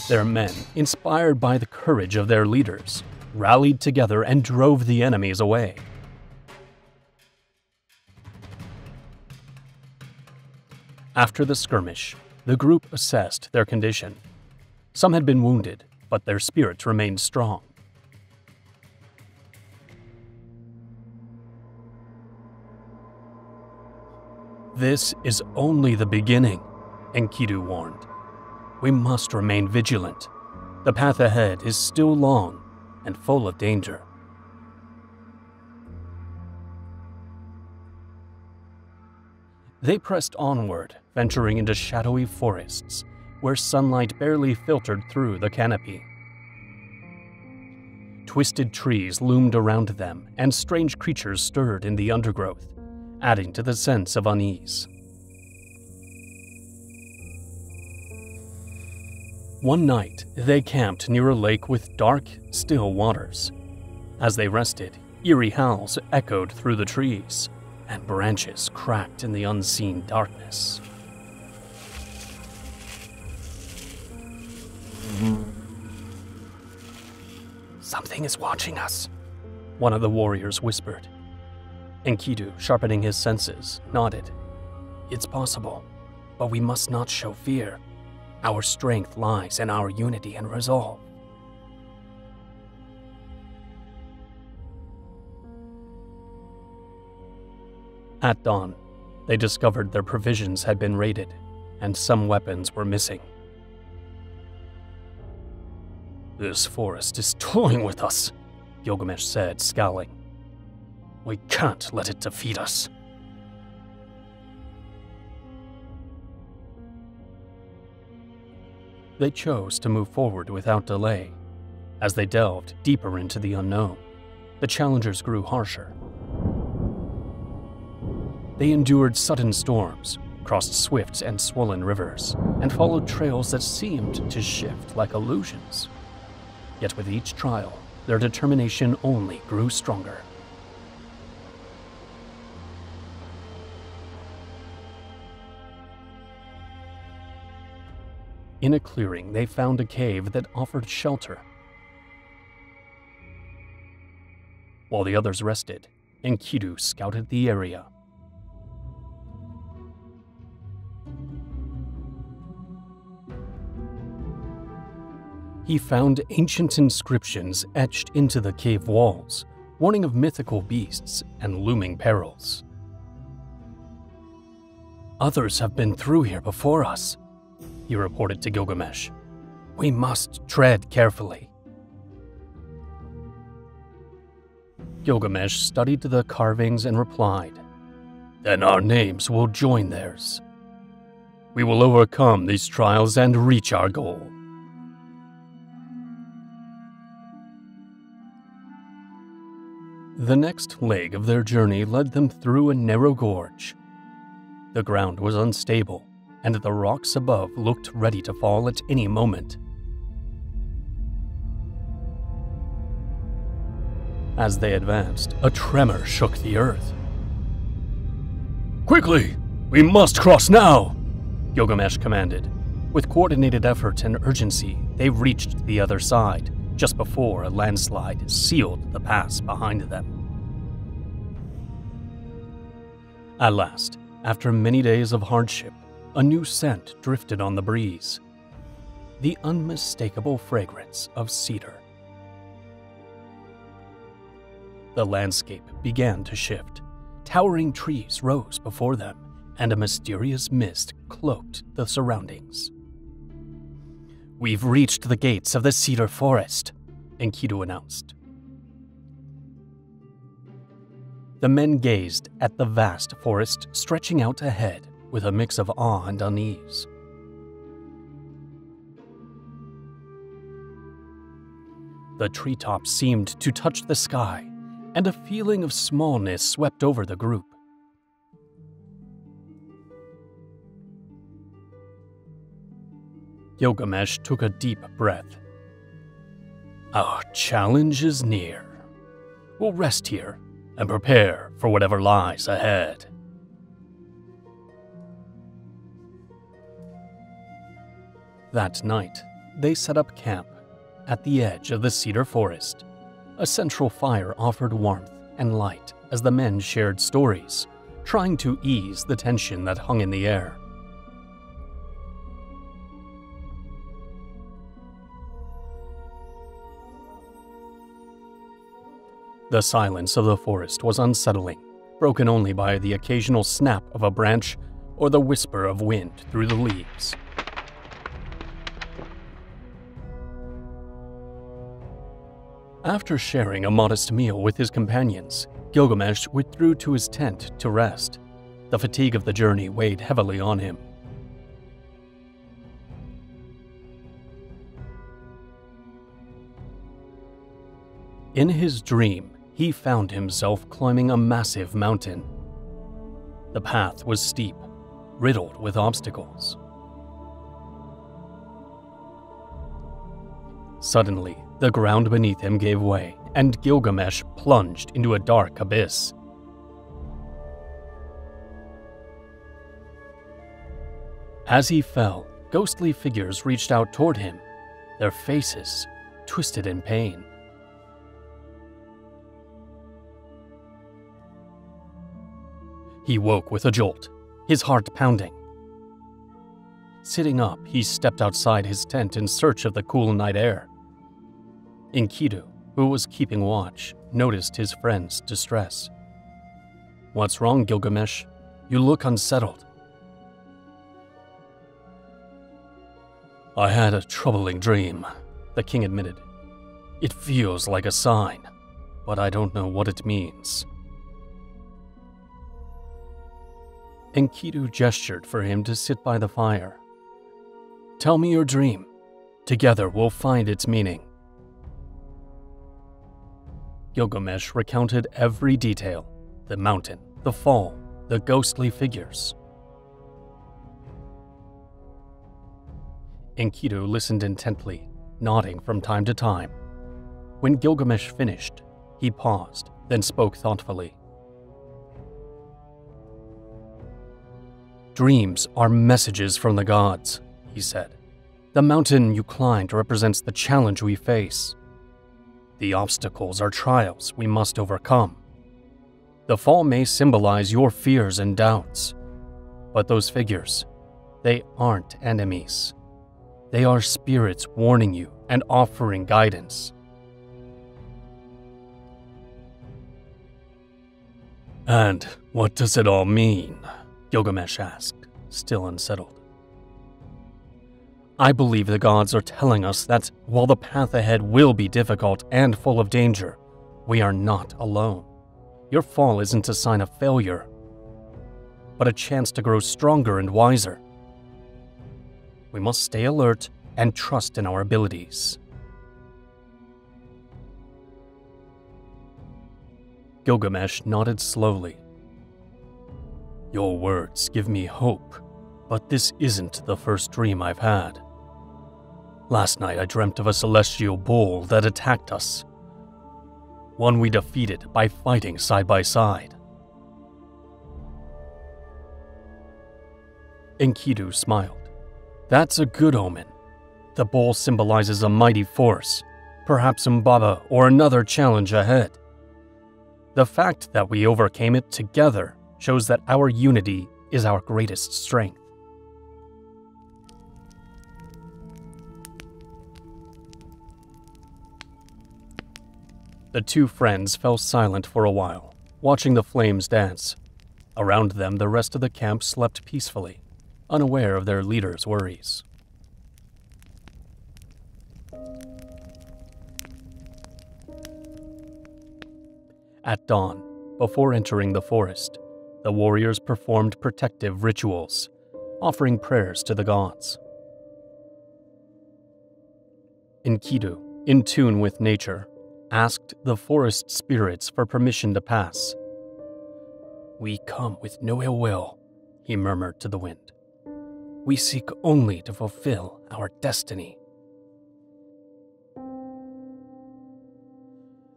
Their men, inspired by the courage of their leaders, rallied together and drove the enemies away. After the skirmish, the group assessed their condition. Some had been wounded, but their spirits remained strong. This is only the beginning, Enkidu warned. We must remain vigilant. The path ahead is still long and full of danger. They pressed onward, venturing into shadowy forests, where sunlight barely filtered through the canopy. Twisted trees loomed around them, and strange creatures stirred in the undergrowth, adding to the sense of unease. One night, they camped near a lake with dark, still waters. As they rested, eerie howls echoed through the trees, and branches cracked in the unseen darkness. "Something is watching us," one of the warriors whispered. Enkidu, sharpening his senses, nodded. "It's possible, but we must not show fear. Our strength lies in our unity and resolve." At dawn, they discovered their provisions had been raided, and some weapons were missing. "This forest is toying with us," Gilgamesh said, scowling. "We can't let it defeat us." They chose to move forward without delay. As they delved deeper into the unknown, the challengers grew harsher. They endured sudden storms, crossed swift and swollen rivers, and followed trails that seemed to shift like illusions. Yet with each trial, their determination only grew stronger. In a clearing, they found a cave that offered shelter. While the others rested, Enkidu scouted the area. He found ancient inscriptions etched into the cave walls, warning of mythical beasts and looming perils. "Others have been through here before us," he reported to Gilgamesh. "We must tread carefully." Gilgamesh studied the carvings and replied, "Then our names will join theirs. We will overcome these trials and reach our goal." The next leg of their journey led them through a narrow gorge. The ground was unstable, and the rocks above looked ready to fall at any moment. As they advanced, a tremor shook the earth. "Quickly! We must cross now!" Gilgamesh commanded. With coordinated effort and urgency, they reached the other side, just before a landslide sealed the pass behind them. At last, after many days of hardship, a new scent drifted on the breeze. The unmistakable fragrance of cedar. The landscape began to shift. Towering trees rose before them, and a mysterious mist cloaked the surroundings. "We've reached the gates of the cedar forest," Enkidu announced. The men gazed at the vast forest stretching out ahead with a mix of awe and unease. The treetops seemed to touch the sky, and a feeling of smallness swept over the group. Gilgamesh took a deep breath. "Our challenge is near. We'll rest here and prepare for whatever lies ahead." That night, they set up camp at the edge of the cedar forest. A central fire offered warmth and light as the men shared stories, trying to ease the tension that hung in the air. The silence of the forest was unsettling, broken only by the occasional snap of a branch or the whisper of wind through the leaves. After sharing a modest meal with his companions, Gilgamesh withdrew to his tent to rest. The fatigue of the journey weighed heavily on him. In his dream, he found himself climbing a massive mountain. The path was steep, riddled with obstacles. Suddenly, the ground beneath him gave way, and Gilgamesh plunged into a dark abyss. As he fell, ghostly figures reached out toward him, their faces twisted in pain. He woke with a jolt, his heart pounding. Sitting up, he stepped outside his tent in search of the cool night air. Enkidu, who was keeping watch, noticed his friend's distress. "What's wrong, Gilgamesh? You look unsettled." "I had a troubling dream," the king admitted. "It feels like a sign, but I don't know what it means." Enkidu gestured for him to sit by the fire. "Tell me your dream. Together we'll find its meaning." Gilgamesh recounted every detail: the mountain, the fall, the ghostly figures. Enkidu listened intently, nodding from time to time. When Gilgamesh finished, he paused, then spoke thoughtfully. "Dreams are messages from the gods," he said. "The mountain you climbed represents the challenge we face. The obstacles are trials we must overcome. The fall may symbolize your fears and doubts, but those figures, they aren't enemies. They are spirits warning you and offering guidance." "And what does it all mean?" Gilgamesh asked, still unsettled. "I believe the gods are telling us that while the path ahead will be difficult and full of danger, we are not alone. Your fall isn't a sign of failure, but a chance to grow stronger and wiser. We must stay alert and trust in our abilities." Gilgamesh nodded slowly. "Your words give me hope, but this isn't the first dream I've had. Last night I dreamt of a celestial bull that attacked us, one we defeated by fighting side by side." Enkidu smiled. "That's a good omen. The bull symbolizes a mighty force, perhaps Umbaba or another challenge ahead. The fact that we overcame it together shows that our unity is our greatest strength." The two friends fell silent for a while, watching the flames dance. Around them, the rest of the camp slept peacefully, unaware of their leader's worries. At dawn, before entering the forest, the warriors performed protective rituals, offering prayers to the gods. Enkidu, in tune with nature, asked the forest spirits for permission to pass. "We come with no ill will," he murmured to the wind. "We seek only to fulfill our destiny."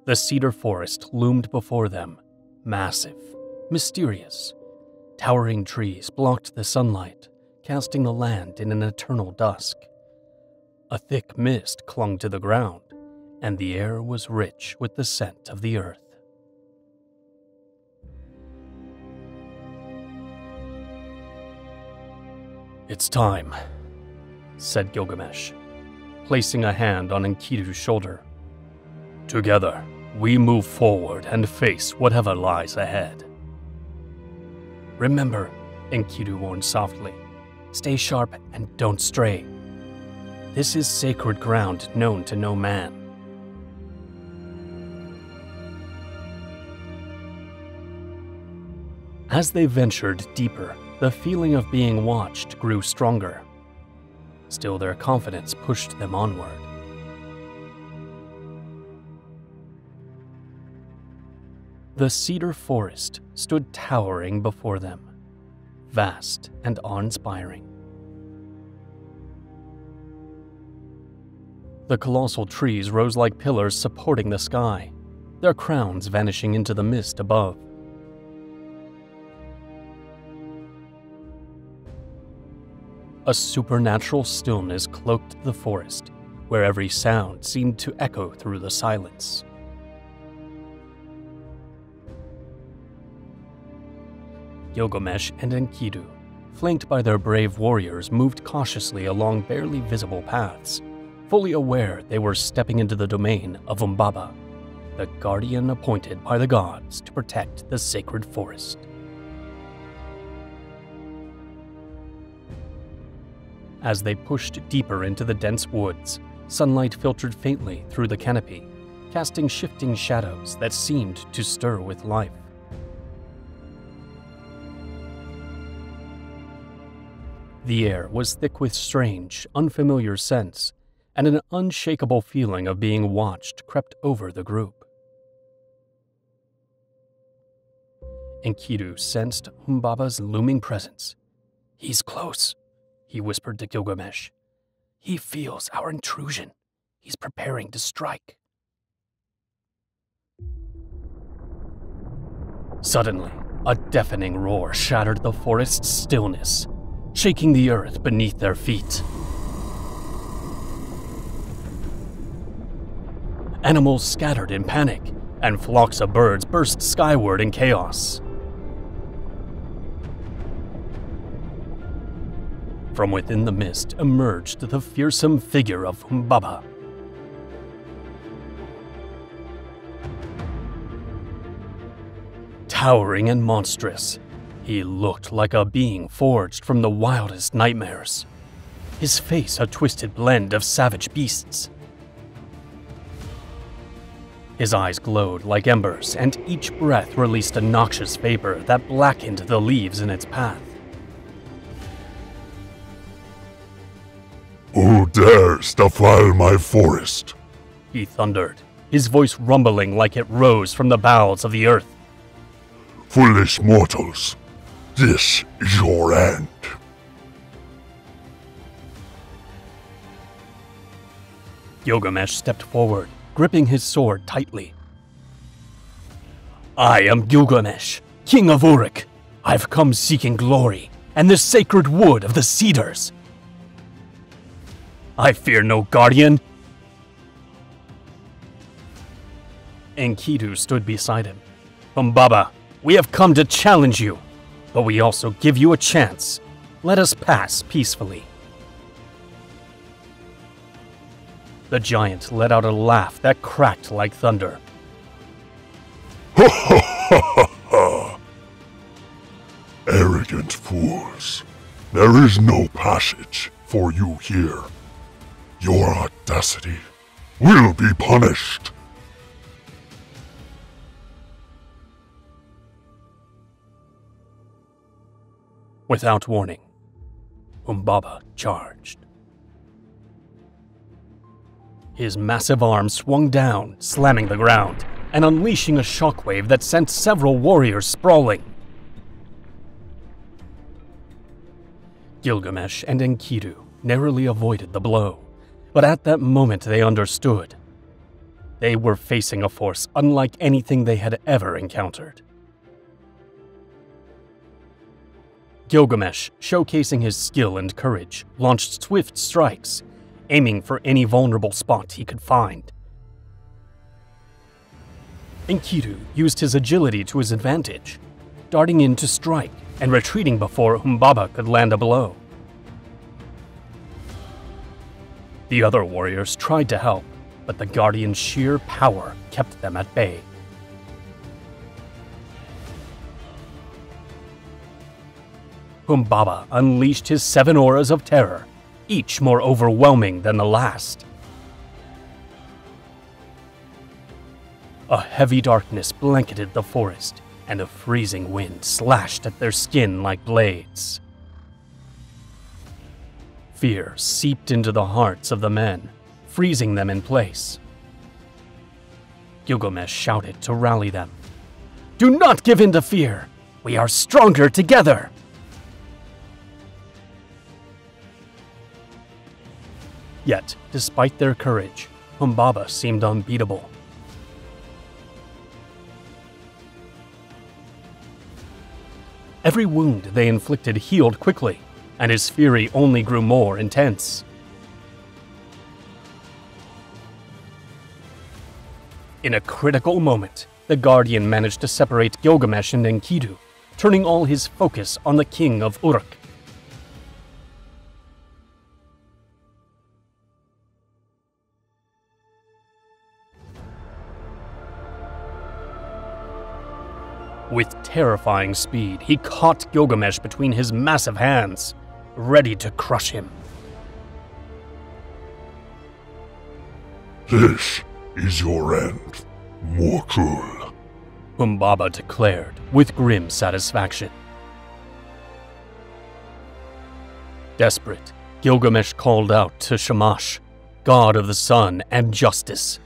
The cedar forest loomed before them, massive, mysterious. Towering trees blocked the sunlight, casting the land in an eternal dusk. A thick mist clung to the ground, and the air was rich with the scent of the earth. "It's time," said Gilgamesh, placing a hand on Enkidu's shoulder. "Together, we move forward and face whatever lies ahead." "Remember," Enkidu warned softly, "stay sharp and don't stray. This is sacred ground known to no man." As they ventured deeper, the feeling of being watched grew stronger. Still, their confidence pushed them onward. The cedar forest stood towering before them, vast and awe-inspiring. The colossal trees rose like pillars supporting the sky, their crowns vanishing into the mist above. A supernatural stillness cloaked the forest, where every sound seemed to echo through the silence. Gilgamesh and Enkidu, flanked by their brave warriors, moved cautiously along barely visible paths, fully aware they were stepping into the domain of Humbaba, the guardian appointed by the gods to protect the sacred forest. As they pushed deeper into the dense woods, sunlight filtered faintly through the canopy, casting shifting shadows that seemed to stir with life. The air was thick with strange, unfamiliar scents, and an unshakable feeling of being watched crept over the group. Enkidu sensed Humbaba's looming presence. "He's close," he whispered to Gilgamesh. "He feels our intrusion. He's preparing to strike." Suddenly, a deafening roar shattered the forest's stillness, shaking the earth beneath their feet. Animals scattered in panic, and flocks of birds burst skyward in chaos. From within the mist emerged the fearsome figure of Humbaba. Towering and monstrous, he looked like a being forged from the wildest nightmares, his face a twisted blend of savage beasts. His eyes glowed like embers, and each breath released a noxious vapor that blackened the leaves in its path. "Who dares defile my forest?" he thundered, his voice rumbling like it rose from the bowels of the earth. "Foolish mortals, this is your end." Gilgamesh stepped forward, gripping his sword tightly. "I am Gilgamesh, king of Uruk. I've come seeking glory and the sacred wood of the cedars. I fear no guardian." Enkidu stood beside him. "Humbaba, we have come to challenge you, but we also give you a chance. Let us pass peacefully." The giant let out a laugh that cracked like thunder. "Arrogant fools, there is no passage for you here. Your audacity will be punished." Without warning, Humbaba charged. His massive arm swung down, slamming the ground, and unleashing a shockwave that sent several warriors sprawling. Gilgamesh and Enkidu narrowly avoided the blow, but at that moment they understood. They were facing a force unlike anything they had ever encountered. Gilgamesh, showcasing his skill and courage, launched swift strikes, aiming for any vulnerable spot he could find. Enkidu used his agility to his advantage, darting in to strike and retreating before Humbaba could land a blow. The other warriors tried to help, but the Guardian's sheer power kept them at bay. Humbaba unleashed his 7 auras of terror, each more overwhelming than the last. A heavy darkness blanketed the forest, and a freezing wind slashed at their skin like blades. Fear seeped into the hearts of the men, freezing them in place. Gilgamesh shouted to rally them. "Do not give in to fear! We are stronger together!" Yet, despite their courage, Humbaba seemed unbeatable. Every wound they inflicted healed quickly, and his fury only grew more intense. In a critical moment, the Guardian managed to separate Gilgamesh and Enkidu, turning all his focus on the king of Uruk. With terrifying speed, he caught Gilgamesh between his massive hands, ready to crush him. This is your end, mortal, Humbaba declared with grim satisfaction. Desperate, Gilgamesh called out to Shamash, god of the sun and justice.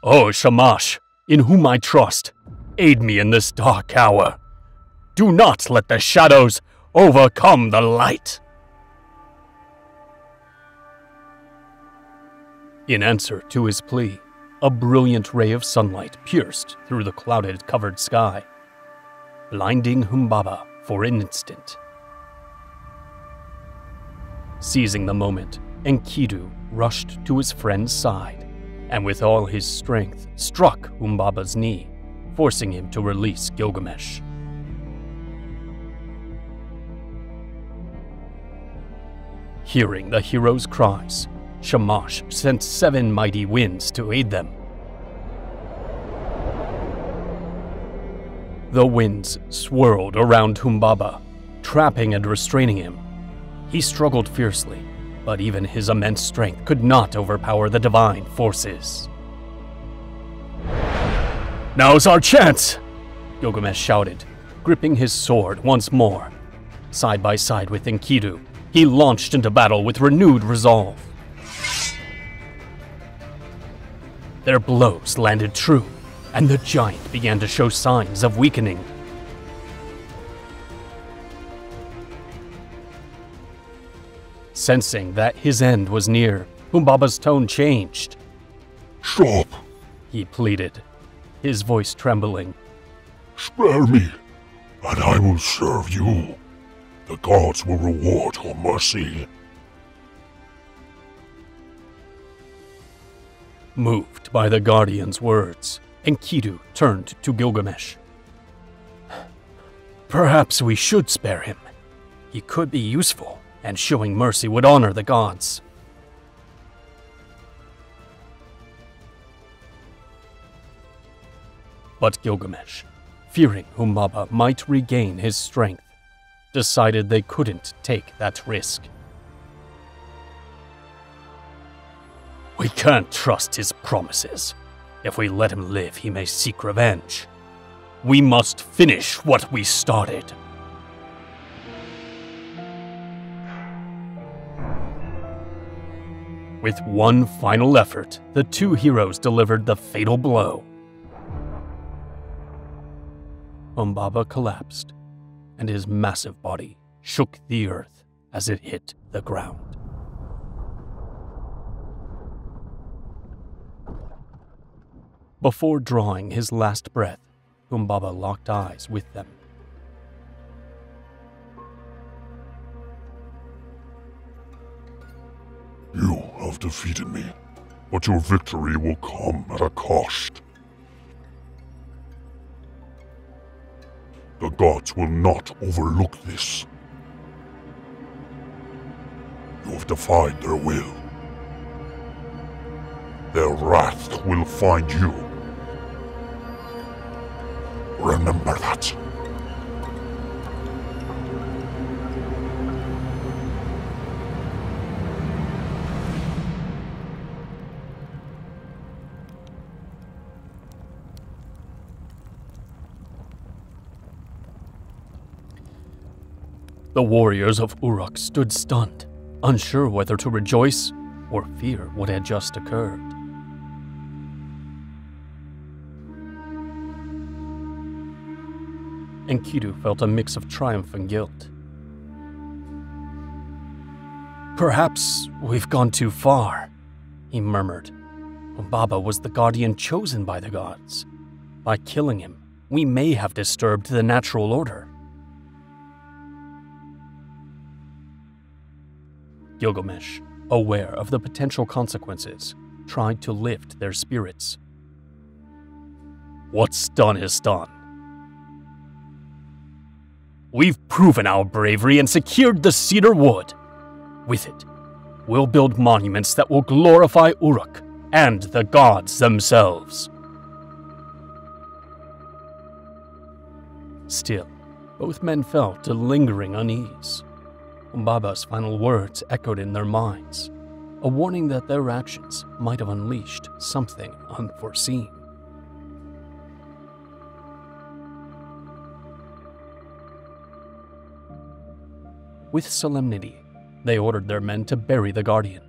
"O Shamash, in whom I trust, aid me in this dark hour. Do not let the shadows overcome the light." In answer to his plea, a brilliant ray of sunlight pierced through the clouded-covered sky, blinding Humbaba for an instant. Seizing the moment, Enkidu rushed to his friend's side, and with all his strength struck Humbaba's knee, forcing him to release Gilgamesh. Hearing the hero's cries, Shamash sent 7 mighty winds to aid them. The winds swirled around Humbaba, trapping and restraining him. He struggled fiercely, but even his immense strength could not overpower the divine forces. "Now's our chance!" Gilgamesh shouted, gripping his sword once more. Side by side with Enkidu, he launched into battle with renewed resolve. Their blows landed true, and the giant began to show signs of weakening. Sensing that his end was near, Humbaba's tone changed. "Stop! He pleaded, his voice trembling. Spare me, and I will serve you. The gods will reward your mercy." Moved by the Guardian's words, Enkidu turned to Gilgamesh. "Perhaps we should spare him. He could be useful, and showing mercy would honor the gods." But Gilgamesh, fearing Humbaba might regain his strength, decided they couldn't take that risk. "We can't trust his promises. If we let him live, he may seek revenge. We must finish what we started." With one final effort, the 2 heroes delivered the fatal blow. Humbaba collapsed, and his massive body shook the earth as it hit the ground. Before drawing his last breath, Humbaba locked eyes with them. You have defeated me, but your victory will come at a cost. The gods will not overlook this. You have defied their will. Their wrath will find you. Remember that. The warriors of Uruk stood stunned, unsure whether to rejoice or fear what had just occurred. Enkidu felt a mix of triumph and guilt. "Perhaps we've gone too far," he murmured. Humbaba was the guardian chosen by the gods. By killing him, we may have disturbed the natural order. Gilgamesh, aware of the potential consequences, tried to lift their spirits. "What's done is done. We've proven our bravery and secured the cedar wood. With it, we'll build monuments that will glorify Uruk and the gods themselves." Still, both men felt a lingering unease. Humbaba's final words echoed in their minds, a warning that their actions might have unleashed something unforeseen. With solemnity, they ordered their men to bury the guardian.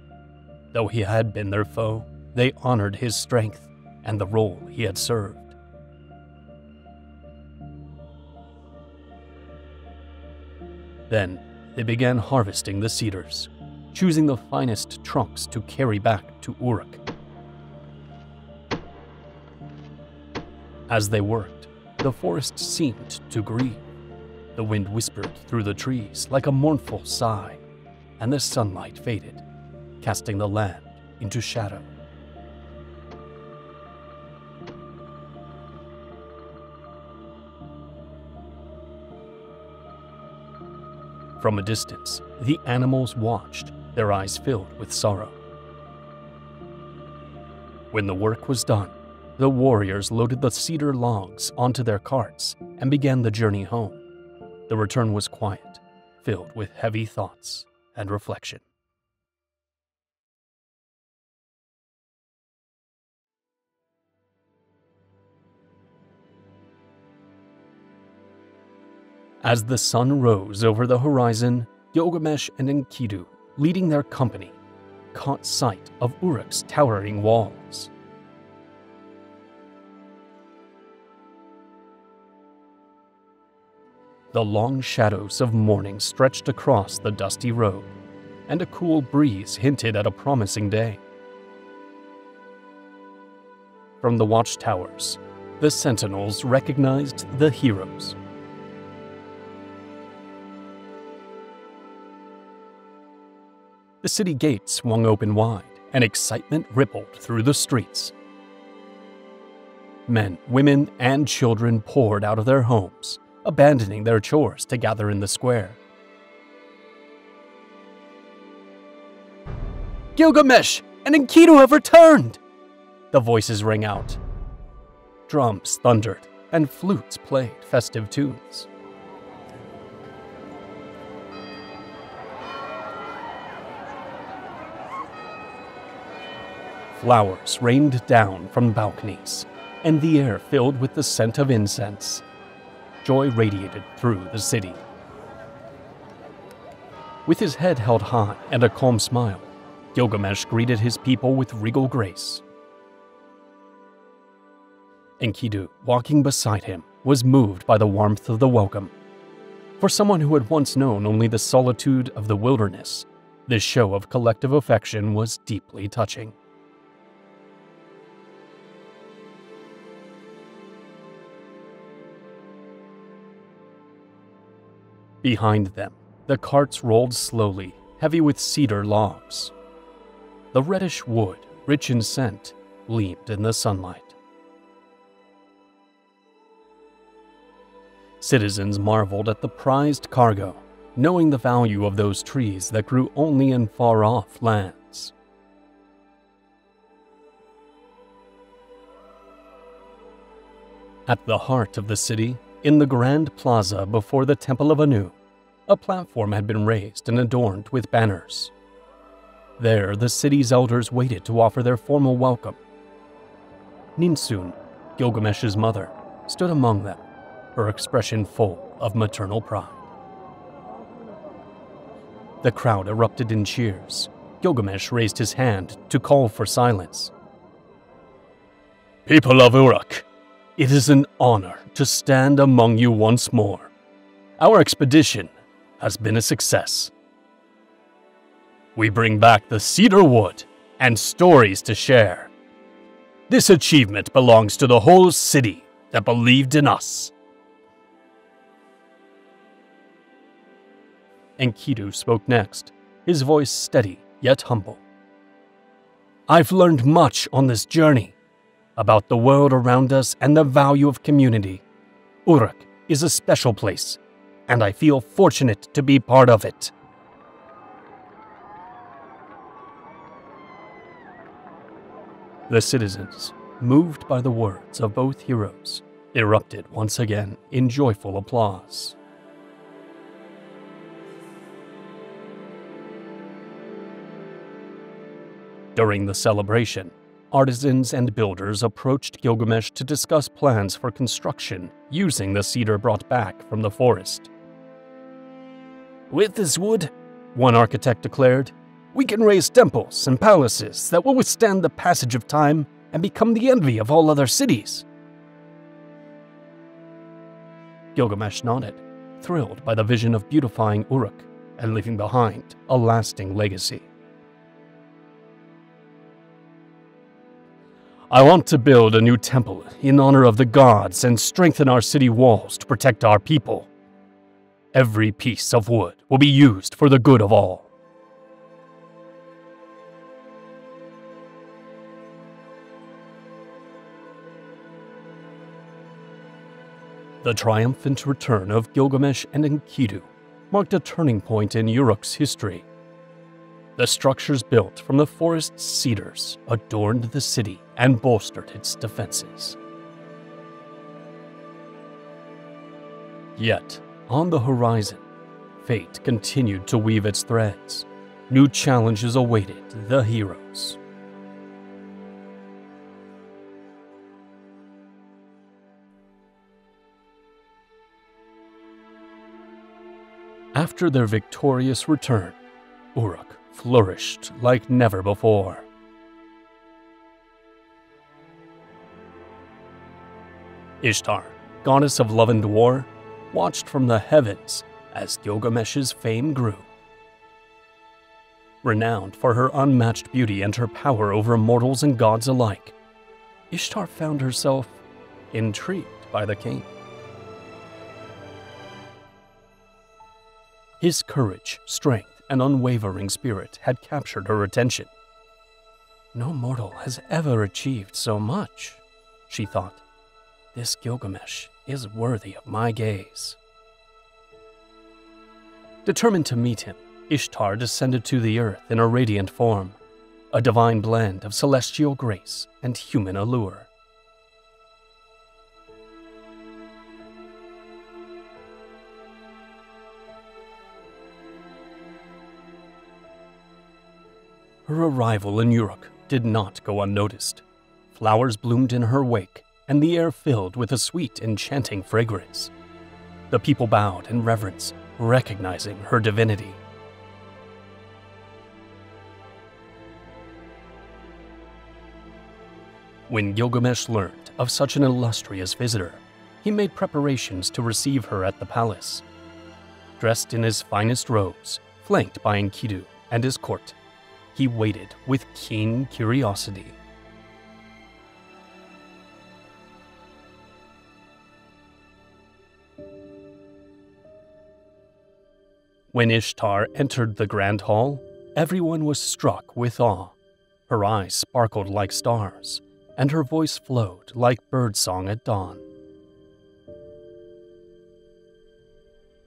Though he had been their foe, they honored his strength and the role he had served. Then, they began harvesting the cedars, choosing the finest trunks to carry back to Uruk. As they worked, the forest seemed to grieve. The wind whispered through the trees like a mournful sigh, and the sunlight faded, casting the land into shadow. From a distance, the animals watched, their eyes filled with sorrow. When the work was done, the warriors loaded the cedar logs onto their carts and began the journey home. The return was quiet, filled with heavy thoughts and reflection. As the sun rose over the horizon, Gilgamesh and Enkidu, leading their company, caught sight of Uruk's towering walls. The long shadows of morning stretched across the dusty road, and a cool breeze hinted at a promising day. From the watchtowers, the sentinels recognized the heroes. The city gate swung open wide, and excitement rippled through the streets. Men, women, and children poured out of their homes, abandoning their chores to gather in the square. "Gilgamesh and Enkidu have returned!" The voices rang out. Drums thundered, and flutes played festive tunes. Flowers rained down from balconies, and the air filled with the scent of incense. Joy radiated through the city. With his head held high and a calm smile, Gilgamesh greeted his people with regal grace. Enkidu, walking beside him, was moved by the warmth of the welcome. For someone who had once known only the solitude of the wilderness, this show of collective affection was deeply touching. Behind them, the carts rolled slowly, heavy with cedar logs. The reddish wood, rich in scent, gleamed in the sunlight. Citizens marveled at the prized cargo, knowing the value of those trees that grew only in far-off lands. At the heart of the city, in the grand plaza before the Temple of Anu, a platform had been raised and adorned with banners. There, the city's elders waited to offer their formal welcome. Ninsun, Gilgamesh's mother, stood among them, her expression full of maternal pride. The crowd erupted in cheers. Gilgamesh raised his hand to call for silence. "People of Uruk, it is an honor to stand among you once more. Our expedition has been a success. We bring back the cedar wood and stories to share. This achievement belongs to the whole city that believed in us." Enkidu spoke next, his voice steady yet humble. "I've learned much on this journey, about the world around us and the value of community. Uruk is a special place, and I feel fortunate to be part of it." The citizens, moved by the words of both heroes, erupted once again in joyful applause. During the celebration, artisans and builders approached Gilgamesh to discuss plans for construction using the cedar brought back from the forest. "With this wood," one architect declared, "we can raise temples and palaces that will withstand the passage of time and become the envy of all other cities." Gilgamesh nodded, thrilled by the vision of beautifying Uruk and leaving behind a lasting legacy. "I want to build a new temple in honor of the gods and strengthen our city walls to protect our people. Every piece of wood will be used for the good of all." The triumphant return of Gilgamesh and Enkidu marked a turning point in Uruk's history. The structures built from the forest's cedars adorned the city and bolstered its defenses. Yet, on the horizon, fate continued to weave its threads. New challenges awaited the heroes. After their victorious return, Uruk flourished like never before. Ishtar, goddess of love and war, watched from the heavens as Gilgamesh's fame grew. Renowned for her unmatched beauty and her power over mortals and gods alike, Ishtar found herself intrigued by the king. His courage, strength, and unwavering spirit had captured her attention. "No mortal has ever achieved so much," she thought. "This Gilgamesh is worthy of my gaze." Determined to meet him, Ishtar descended to the earth in a radiant form, a divine blend of celestial grace and human allure. Her arrival in Uruk did not go unnoticed. Flowers bloomed in her wake, and the air filled with a sweet, enchanting fragrance. The people bowed in reverence, recognizing her divinity. When Gilgamesh learned of such an illustrious visitor, he made preparations to receive her at the palace. Dressed in his finest robes, flanked by Enkidu and his court, he waited with keen curiosity. When Ishtar entered the grand hall, everyone was struck with awe. Her eyes sparkled like stars, and her voice flowed like birdsong at dawn.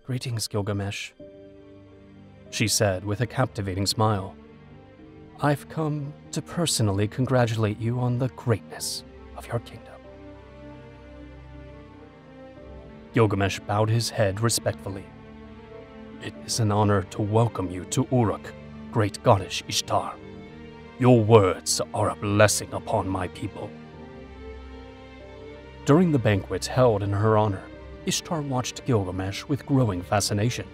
"Greetings, Gilgamesh," she said with a captivating smile. "I've come to personally congratulate you on the greatness of your kingdom." Gilgamesh bowed his head respectfully. "It is an honor to welcome you to Uruk, great goddess Ishtar. Your words are a blessing upon my people." During the banquet held in her honor, Ishtar watched Gilgamesh with growing fascination.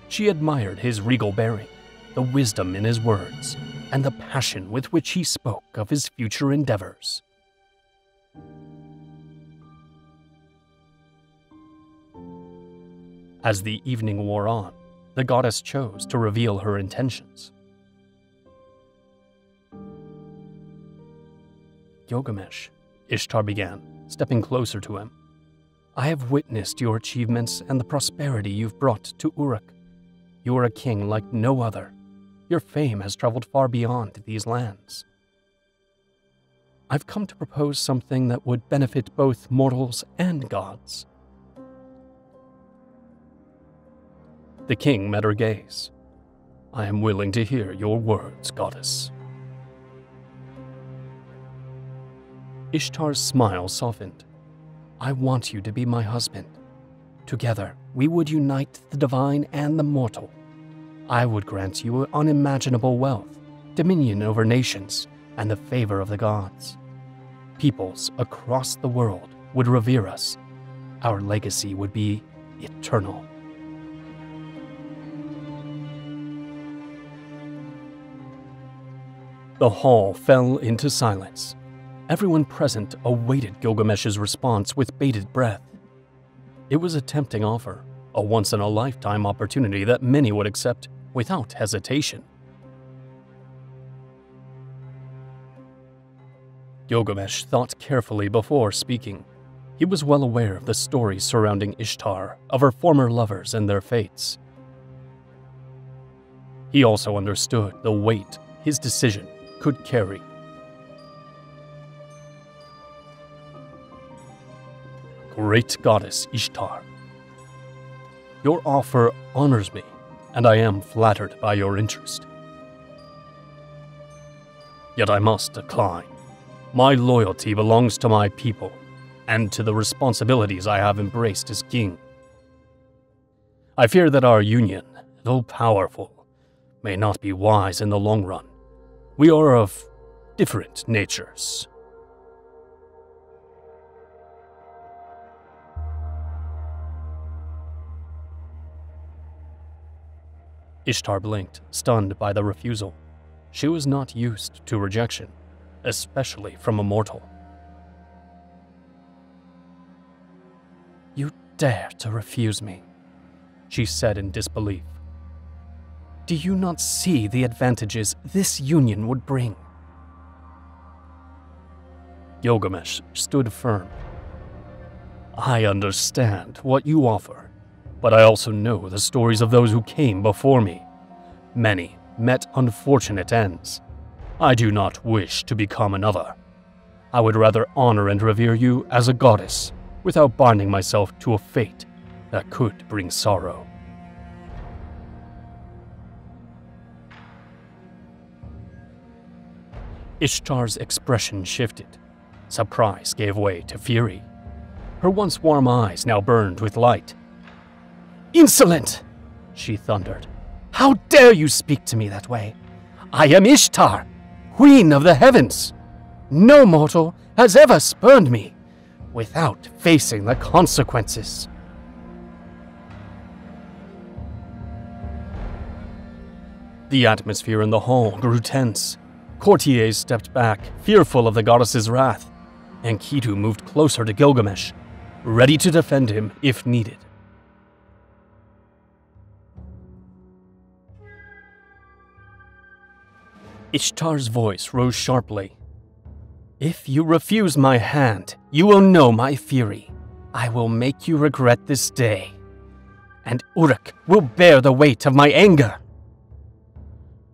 She admired his regal bearing, the wisdom in his words, and the passion with which he spoke of his future endeavors. As the evening wore on, the goddess chose to reveal her intentions. "Gilgamesh," Ishtar began, stepping closer to him, "I have witnessed your achievements and the prosperity you've brought to Uruk. You are a king like no other. Your fame has traveled far beyond these lands. I've come to propose something that would benefit both mortals and gods." The king met her gaze. "I am willing to hear your words, goddess." Ishtar's smile softened. "I want you to be my husband. Together, we would unite the divine and the mortal. I would grant you unimaginable wealth, dominion over nations, and the favor of the gods. Peoples across the world would revere us. Our legacy would be eternal." The hall fell into silence. Everyone present awaited Gilgamesh's response with bated breath. It was a tempting offer, a once-in-a-lifetime opportunity that many would accept without hesitation. Gilgamesh thought carefully before speaking. He was well aware of the stories surrounding Ishtar, of her former lovers and their fates. He also understood the weight his decision could carry. "Great goddess Ishtar, your offer honors me, and I am flattered by your interest. Yet I must decline. My loyalty belongs to my people, and to the responsibilities I have embraced as king. I fear that our union, though powerful, may not be wise in the long run. We are of different natures." Ishtar blinked, stunned by the refusal. She was not used to rejection, especially from a mortal. "You dare to refuse me," she said in disbelief. "Do you not see the advantages this union would bring?" Gilgamesh stood firm. "I understand what you offer, but I also know the stories of those who came before me. Many met unfortunate ends. I do not wish to become another. I would rather honor and revere you as a goddess, without binding myself to a fate that could bring sorrow." Ishtar's expression shifted. Surprise gave way to fury. Her once warm eyes now burned with light. "Insolent!" she thundered. "How dare you speak to me that way? I am Ishtar, queen of the heavens. No mortal has ever spurned me without facing the consequences." The atmosphere in the hall grew tense. Courtiers stepped back, fearful of the goddess's wrath. Enkidu moved closer to Gilgamesh, ready to defend him if needed. Ishtar's voice rose sharply. "If you refuse my hand, you will know my fury. I will make you regret this day, and Uruk will bear the weight of my anger."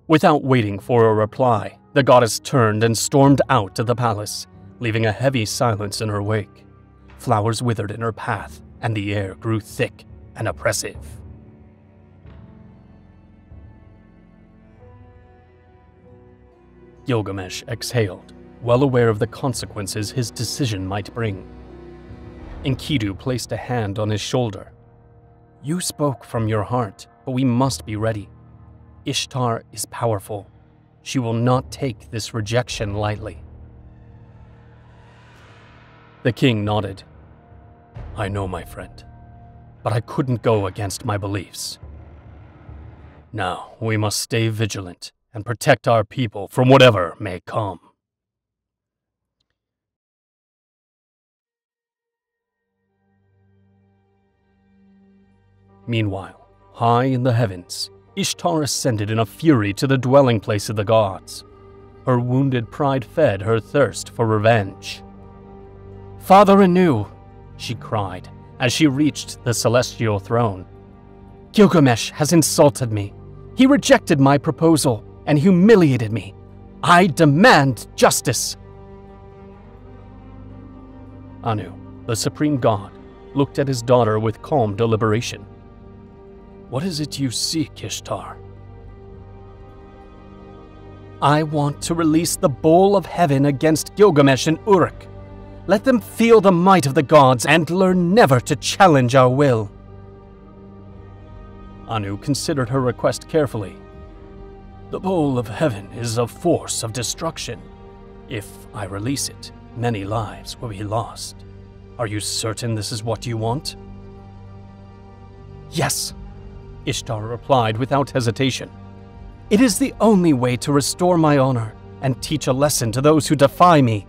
Without waiting for a reply, The goddess turned and stormed out of the palace, leaving a heavy silence in her wake. Flowers withered in her path, and the air grew thick and oppressive. Gilgamesh exhaled, well aware of the consequences his decision might bring. Enkidu placed a hand on his shoulder. "You spoke from your heart, but we must be ready. Ishtar is powerful. She will not take this rejection lightly." The king nodded. "I know, my friend, but I couldn't go against my beliefs. Now we must stay vigilant and protect our people from whatever may come." Meanwhile, high in the heavens, Ishtar ascended in a fury to the dwelling place of the gods. Her wounded pride fed her thirst for revenge. "Father Anu," she cried as she reached the celestial throne, "Gilgamesh has insulted me. He rejected my proposal and humiliated me. I demand justice." Anu, the supreme god, looked at his daughter with calm deliberation. "What is it you seek, Ishtar?" "I want to release the bowl of heaven against Gilgamesh and Uruk. Let them feel the might of the gods and learn never to challenge our will." Anu considered her request carefully. "The bowl of heaven is a force of destruction. If I release it, many lives will be lost. Are you certain this is what you want?" "Yes," Ishtar replied without hesitation. "It is the only way to restore my honor and teach a lesson to those who defy me."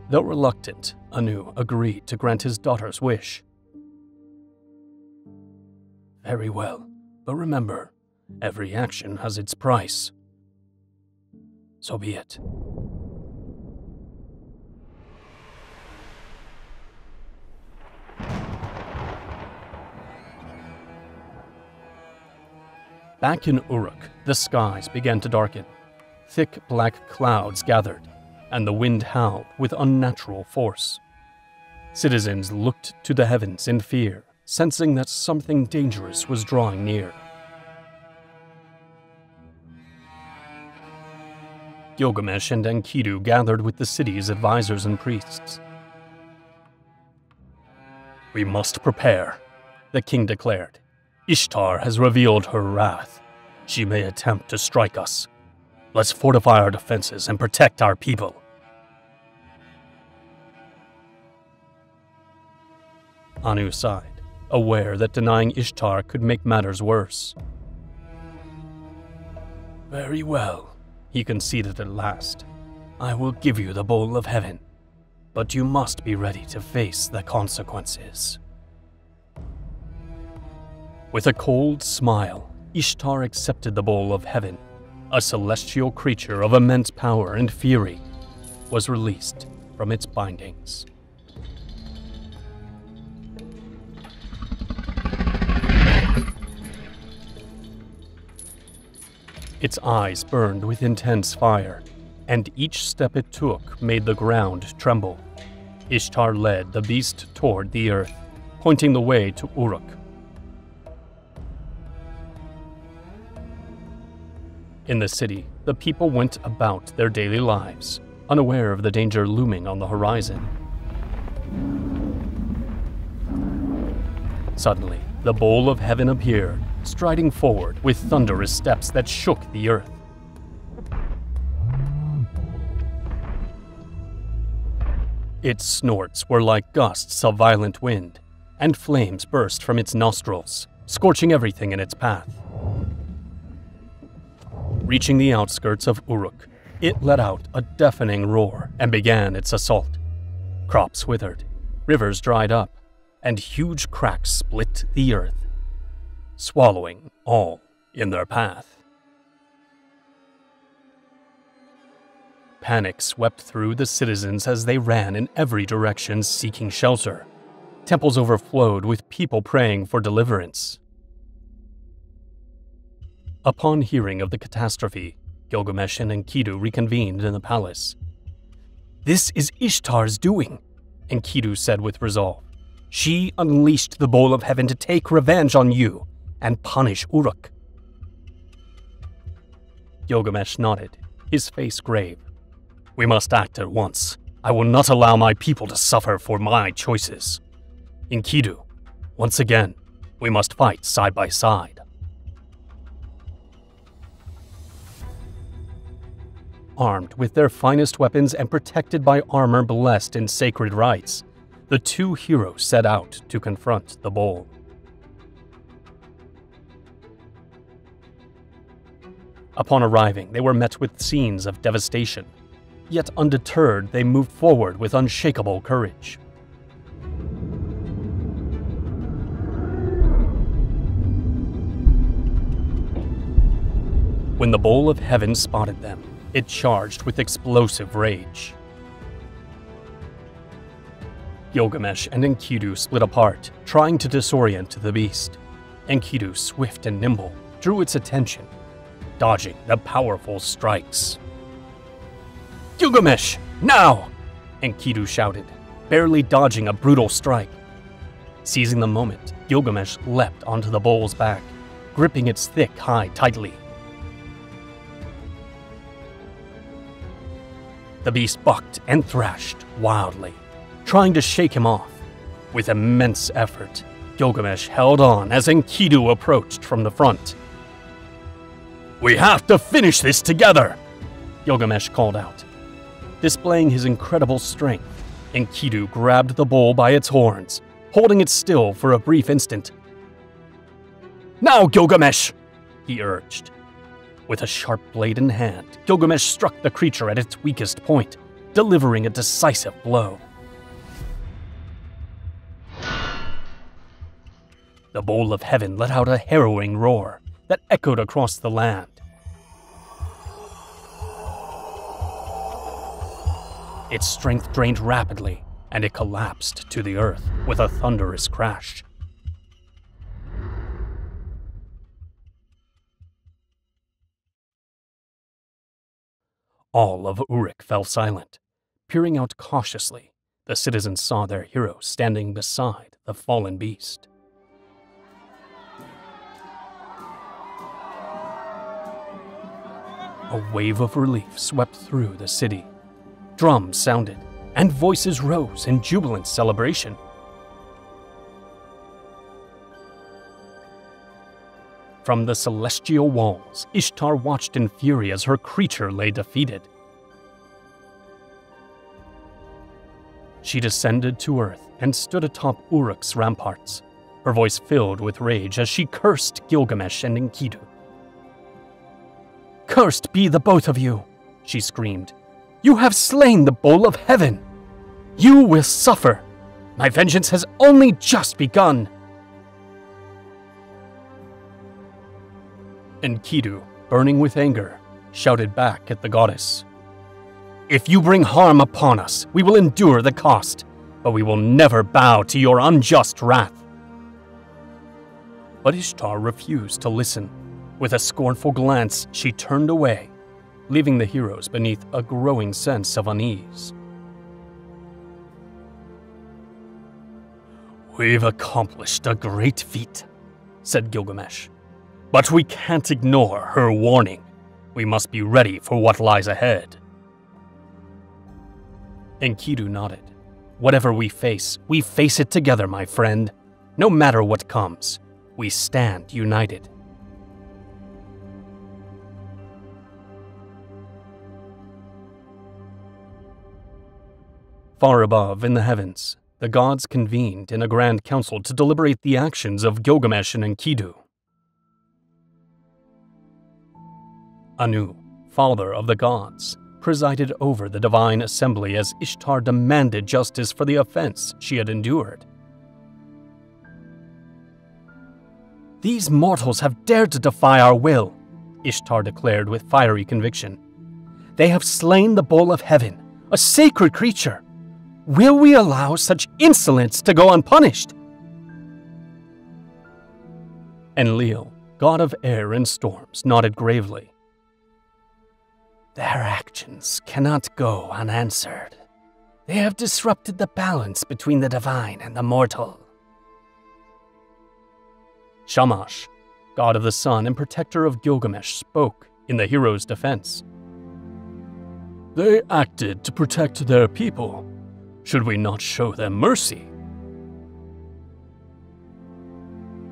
Though reluctant, Anu agreed to grant his daughter's wish. "Very well, but remember, every action has its price. So be it." Back in Uruk, the skies began to darken. Thick black clouds gathered, and the wind howled with unnatural force. Citizens looked to the heavens in fear, sensing that something dangerous was drawing near. Gilgamesh and Enkidu gathered with the city's advisors and priests. "We must prepare," the king declared. "Ishtar has revealed her wrath. She may attempt to strike us. Let's fortify our defenses and protect our people." Anu sighed, aware that denying Ishtar could make matters worse. "Very well," he conceded at last. "I will give you the bowl of heaven, but you must be ready to face the consequences." With a cold smile, Ishtar accepted the bowl of heaven. A celestial creature of immense power and fury was released from its bindings. Its eyes burned with intense fire, and each step it took made the ground tremble. Ishtar led the beast toward the earth, pointing the way to Uruk. In the city, the people went about their daily lives, unaware of the danger looming on the horizon. Suddenly, the bowl of heaven appeared, striding forward with thunderous steps that shook the earth. Its snorts were like gusts of violent wind, and flames burst from its nostrils, scorching everything in its path. Reaching the outskirts of Uruk, it let out a deafening roar and began its assault. Crops withered, rivers dried up, and huge cracks split the earth, swallowing all in their path. Panic swept through the citizens as they ran in every direction seeking shelter. Temples overflowed with people praying for deliverance. Upon hearing of the catastrophe, Gilgamesh and Enkidu reconvened in the palace. "This is Ishtar's doing," Enkidu said with resolve. "She unleashed the Bowl of Heaven to take revenge on you and punish Uruk." Gilgamesh nodded, his face grave. "We must act at once. I will not allow my people to suffer for my choices. Enkidu, once again, we must fight side by side." Armed with their finest weapons and protected by armor blessed in sacred rites, the two heroes set out to confront the bowl. Upon arriving, they were met with scenes of devastation. Yet undeterred, they moved forward with unshakable courage. When the Bowl of Heaven spotted them, it charged with explosive rage. Gilgamesh and Enkidu split apart, trying to disorient the beast. Enkidu, swift and nimble, drew its attention, dodging the powerful strikes. "Gilgamesh, now!" Enkidu shouted, barely dodging a brutal strike. Seizing the moment, Gilgamesh leapt onto the bull's back, gripping its thick hide tightly. The beast bucked and thrashed wildly, trying to shake him off. With immense effort, Gilgamesh held on as Enkidu approached from the front. "We have to finish this together!" Gilgamesh called out. Displaying his incredible strength, Enkidu grabbed the bull by its horns, holding it still for a brief instant. "Now, Gilgamesh!" he urged. With a sharp blade in hand, Gilgamesh struck the creature at its weakest point, delivering a decisive blow. The Bowl of Heaven let out a harrowing roar that echoed across the land. Its strength drained rapidly, and it collapsed to the earth with a thunderous crash. All of Uruk fell silent. Peering out cautiously, the citizens saw their hero standing beside the fallen beast. A wave of relief swept through the city. Drums sounded, and voices rose in jubilant celebration. From the celestial walls, Ishtar watched in fury as her creature lay defeated. She descended to earth and stood atop Uruk's ramparts, her voice filled with rage as she cursed Gilgamesh and Enkidu. "Cursed be the both of you," she screamed. "You have slain the Bowl of Heaven. You will suffer. My vengeance has only just begun." Enkidu, burning with anger, shouted back at the goddess. "If you bring harm upon us, we will endure the cost, but we will never bow to your unjust wrath." But Ishtar refused to listen. With a scornful glance, she turned away, leaving the heroes beneath a growing sense of unease. "We've accomplished a great feat," said Gilgamesh. "But we can't ignore her warning. We must be ready for what lies ahead." Enkidu nodded. "Whatever we face it together, my friend. No matter what comes, we stand united." Far above in the heavens, the gods convened in a grand council to deliberate the actions of Gilgamesh and Enkidu. Anu, father of the gods, presided over the divine assembly as Ishtar demanded justice for the offense she had endured. "These mortals have dared to defy our will," Ishtar declared with fiery conviction. "They have slain the Bowl of Heaven, a sacred creature. Will we allow such insolence to go unpunished?" Enlil, god of air and storms, nodded gravely. Their actions cannot go unanswered. They have disrupted the balance between the divine and the mortal. Shamash, god of the sun and protector of Gilgamesh, spoke in the hero's defense. They acted to protect their people. Should we not show them mercy?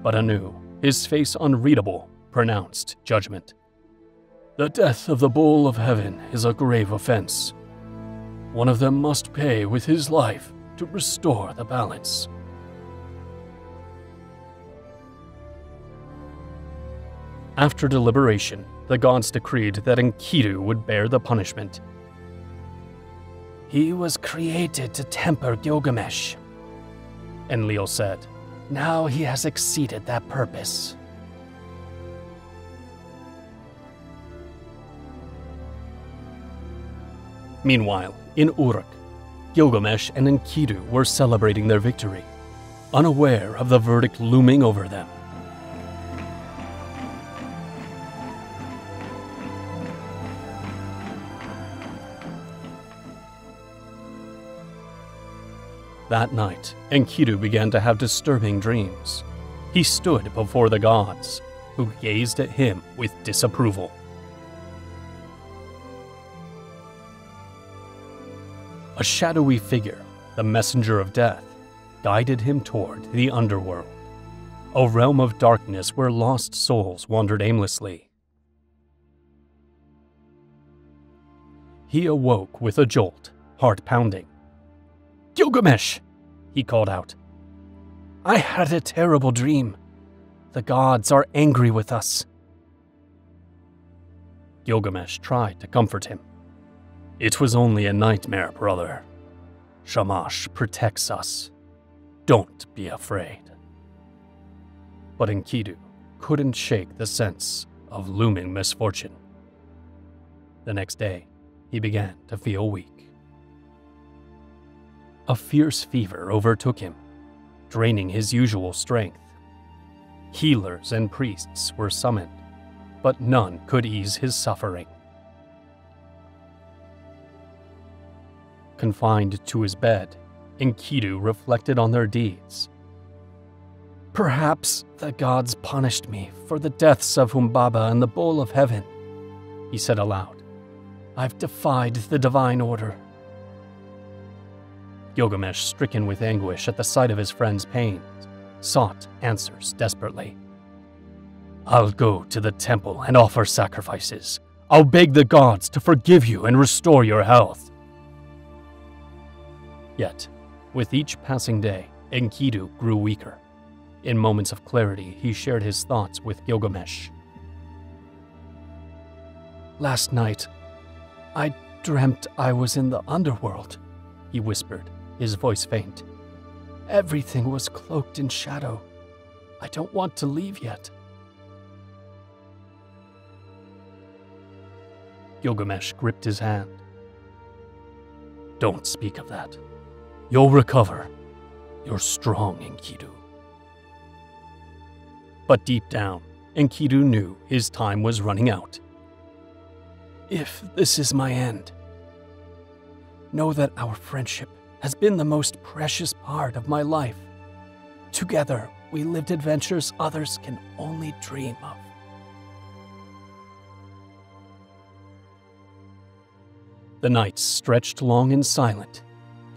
But Anu, his face unreadable, pronounced judgment. The death of the bull of heaven is a grave offense. One of them must pay with his life to restore the balance. After deliberation, the gods decreed that Enkidu would bear the punishment. He was created to temper Gilgamesh, Enlil said. Now he has exceeded that purpose. Meanwhile, in Uruk, Gilgamesh and Enkidu were celebrating their victory, unaware of the verdict looming over them. That night, Enkidu began to have disturbing dreams. He stood before the gods, who gazed at him with disapproval. A shadowy figure, the messenger of death, guided him toward the underworld, a realm of darkness where lost souls wandered aimlessly. He awoke with a jolt, heart pounding. Gilgamesh, he called out. I had a terrible dream. The gods are angry with us. Gilgamesh tried to comfort him. It was only a nightmare, brother. Shamash protects us. Don't be afraid. But Enkidu couldn't shake the sense of looming misfortune. The next day, he began to feel weak. A fierce fever overtook him, draining his usual strength. Healers and priests were summoned, but none could ease his suffering. Confined to his bed, Enkidu reflected on their deeds. Perhaps the gods punished me for the deaths of Humbaba and the Bull of Heaven, he said aloud. I've defied the divine order. Gilgamesh, stricken with anguish at the sight of his friend's pain, sought answers desperately. I'll go to the temple and offer sacrifices. I'll beg the gods to forgive you and restore your health. Yet, with each passing day, Enkidu grew weaker. In moments of clarity, he shared his thoughts with Gilgamesh. Last night, I dreamt I was in the underworld, he whispered, his voice faint. Everything was cloaked in shadow. I don't want to leave yet. Gilgamesh gripped his hand. Don't speak of that. You'll recover. You're strong, Enkidu. But deep down, Enkidu knew his time was running out. If this is my end, know that our friendship has been the most precious part of my life. Together, we lived adventures others can only dream of. The nights stretched long and silent.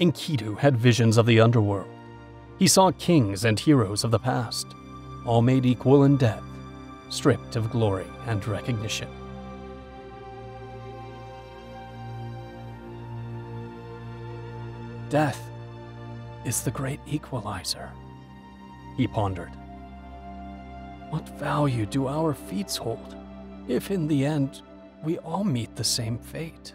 Enkidu had visions of the underworld. He saw kings and heroes of the past, all made equal in death, stripped of glory and recognition. Death is the great equalizer, he pondered. What value do our feats hold, if in the end we all meet the same fate?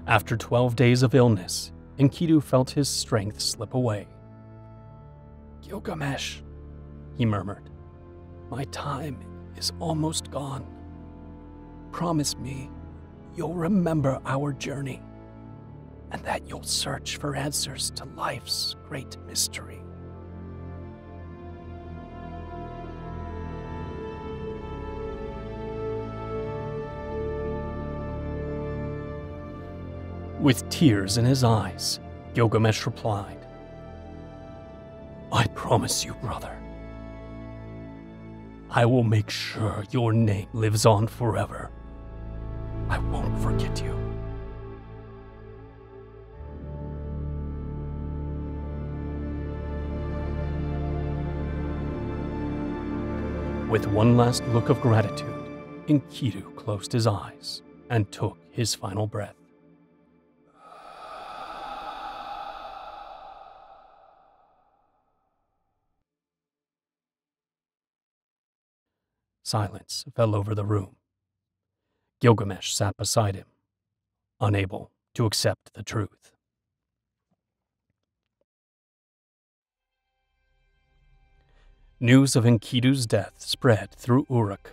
After 12 days of illness, Enkidu felt his strength slip away. Gilgamesh, he murmured, my time is almost gone. Promise me you'll remember our journey and that you'll search for answers to life's great mystery. With tears in his eyes, Gilgamesh replied, "I promise you, brother, I will make sure your name lives on forever. I won't forget you." With one last look of gratitude, Enkidu closed his eyes and took his final breath. Silence fell over the room. Gilgamesh sat beside him, unable to accept the truth. News of Enkidu's death spread through Uruk.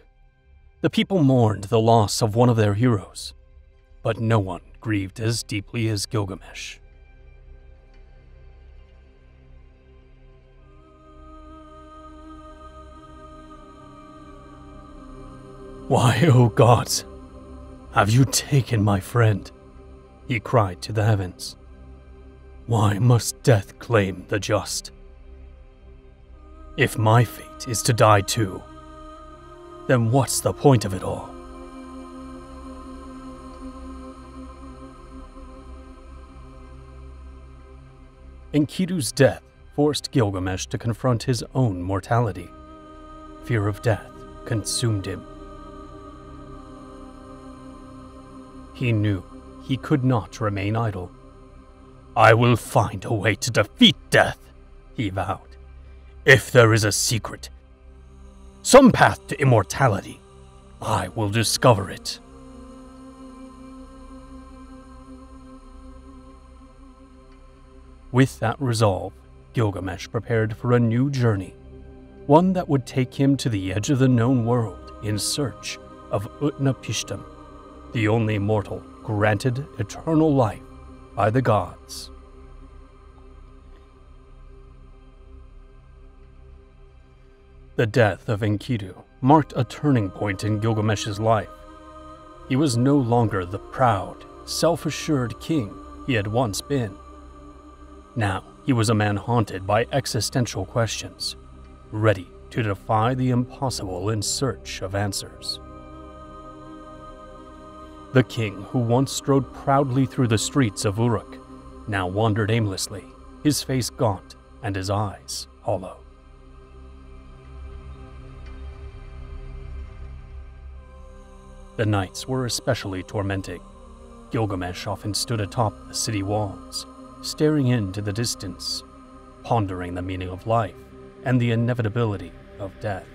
The people mourned the loss of one of their heroes, but no one grieved as deeply as Gilgamesh. "Why, O gods, have you taken my friend?" he cried to the heavens. "Why must death claim the just? If my fate is to die too, then what's the point of it all?" Enkidu's death forced Gilgamesh to confront his own mortality. Fear of death consumed him. He knew he could not remain idle. "I will find a way to defeat death," he vowed. "If there is a secret, some path to immortality, I will discover it." With that resolve, Gilgamesh prepared for a new journey, one that would take him to the edge of the known world in search of Utnapishtim, the only mortal granted eternal life by the gods. The death of Enkidu marked a turning point in Gilgamesh's life. He was no longer the proud, self-assured king he had once been. Now he was a man haunted by existential questions, ready to defy the impossible in search of answers. The king, who once strode proudly through the streets of Uruk, now wandered aimlessly, his face gaunt and his eyes hollow. The nights were especially tormenting. Gilgamesh often stood atop the city walls, staring into the distance, pondering the meaning of life and the inevitability of death.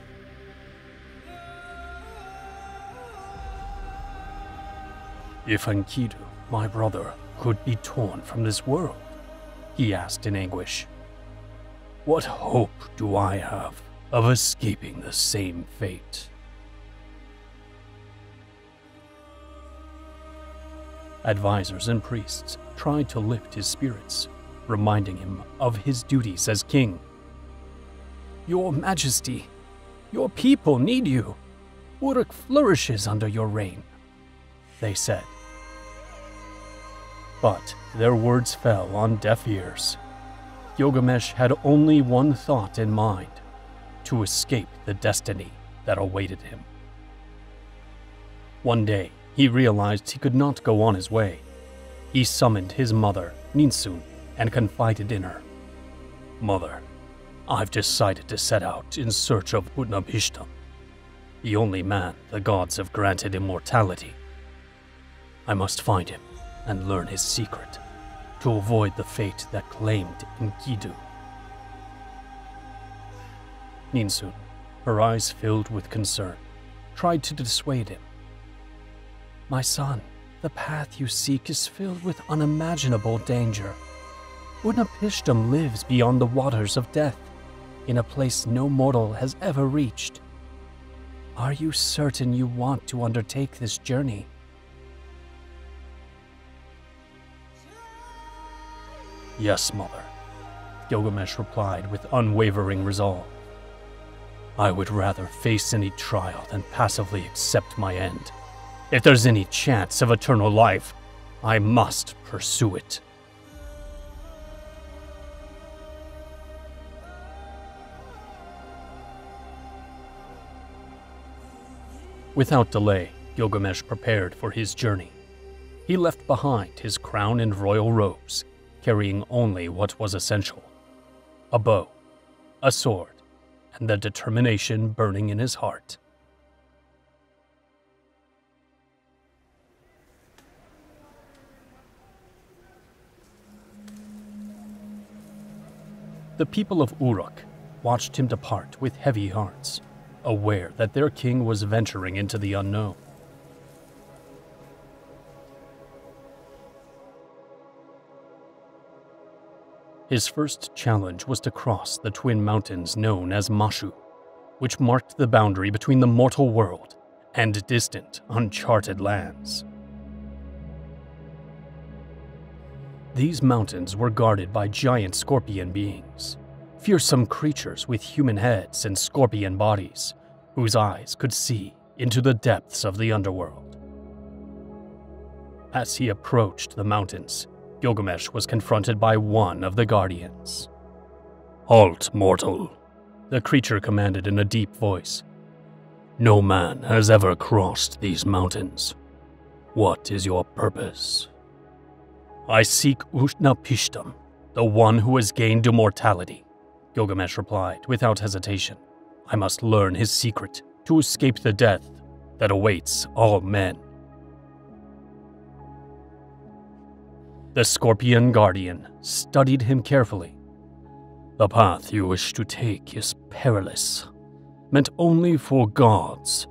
"If Enkidu, my brother, could be torn from this world," he asked in anguish, "what hope do I have of escaping the same fate?" Advisors and priests tried to lift his spirits, reminding him of his duties as king. "Your Majesty, your people need you. Uruk flourishes under your reign," they said. But their words fell on deaf ears. Gilgamesh had only one thought in mind: to escape the destiny that awaited him. One day, he realized he could not go on his way. He summoned his mother, Ninsun, and confided in her. "Mother, I've decided to set out in search of Utnapishtim, the only man the gods have granted immortality. I must find him and learn his secret to avoid the fate that claimed Enkidu." Ninsun, her eyes filled with concern, tried to dissuade him. "My son, the path you seek is filled with unimaginable danger. Utnapishtim lives beyond the waters of death, in a place no mortal has ever reached. Are you certain you want to undertake this journey?" "Yes, mother," Gilgamesh replied with unwavering resolve. "I would rather face any trial than passively accept my end. If there's any chance of eternal life, I must pursue it. Without delay, Gilgamesh prepared for his journey. He left behind his crown and royal robes, carrying only what was essential: a bow, a sword, and the determination burning in his heart. The people of Uruk watched him depart with heavy hearts, aware that their king was venturing into the unknown. His first challenge was to cross the twin mountains known as Mashu, which marked the boundary between the mortal world and distant, uncharted lands. These mountains were guarded by giant scorpion beings, fearsome creatures with human heads and scorpion bodies, whose eyes could see into the depths of the underworld. As he approached the mountains, Gilgamesh was confronted by one of the guardians. "Halt, mortal," the creature commanded in a deep voice. "No man has ever crossed these mountains. What is your purpose?" "I seek Utnapishtim, the one who has gained immortality," Gilgamesh replied without hesitation. "I must learn his secret to escape the death that awaits all men." The Scorpion Guardian studied him carefully. "The path you wish to take is perilous, meant only for gods,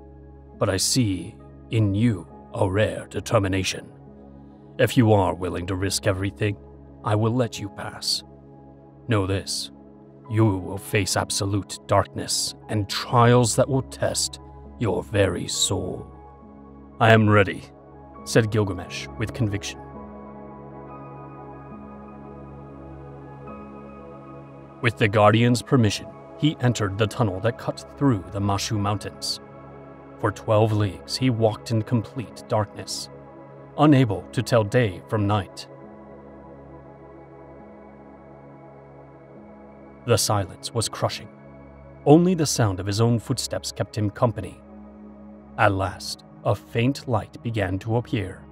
but I see in you a rare determination. If you are willing to risk everything, I will let you pass. Know this, you will face absolute darkness and trials that will test your very soul." "I am ready," said Gilgamesh with conviction. With the Guardian's permission, he entered the tunnel that cut through the Mashu Mountains. For 12 leagues, he walked in complete darkness, unable to tell day from night. The silence was crushing. Only the sound of his own footsteps kept him company. At last, a faint light began to appear,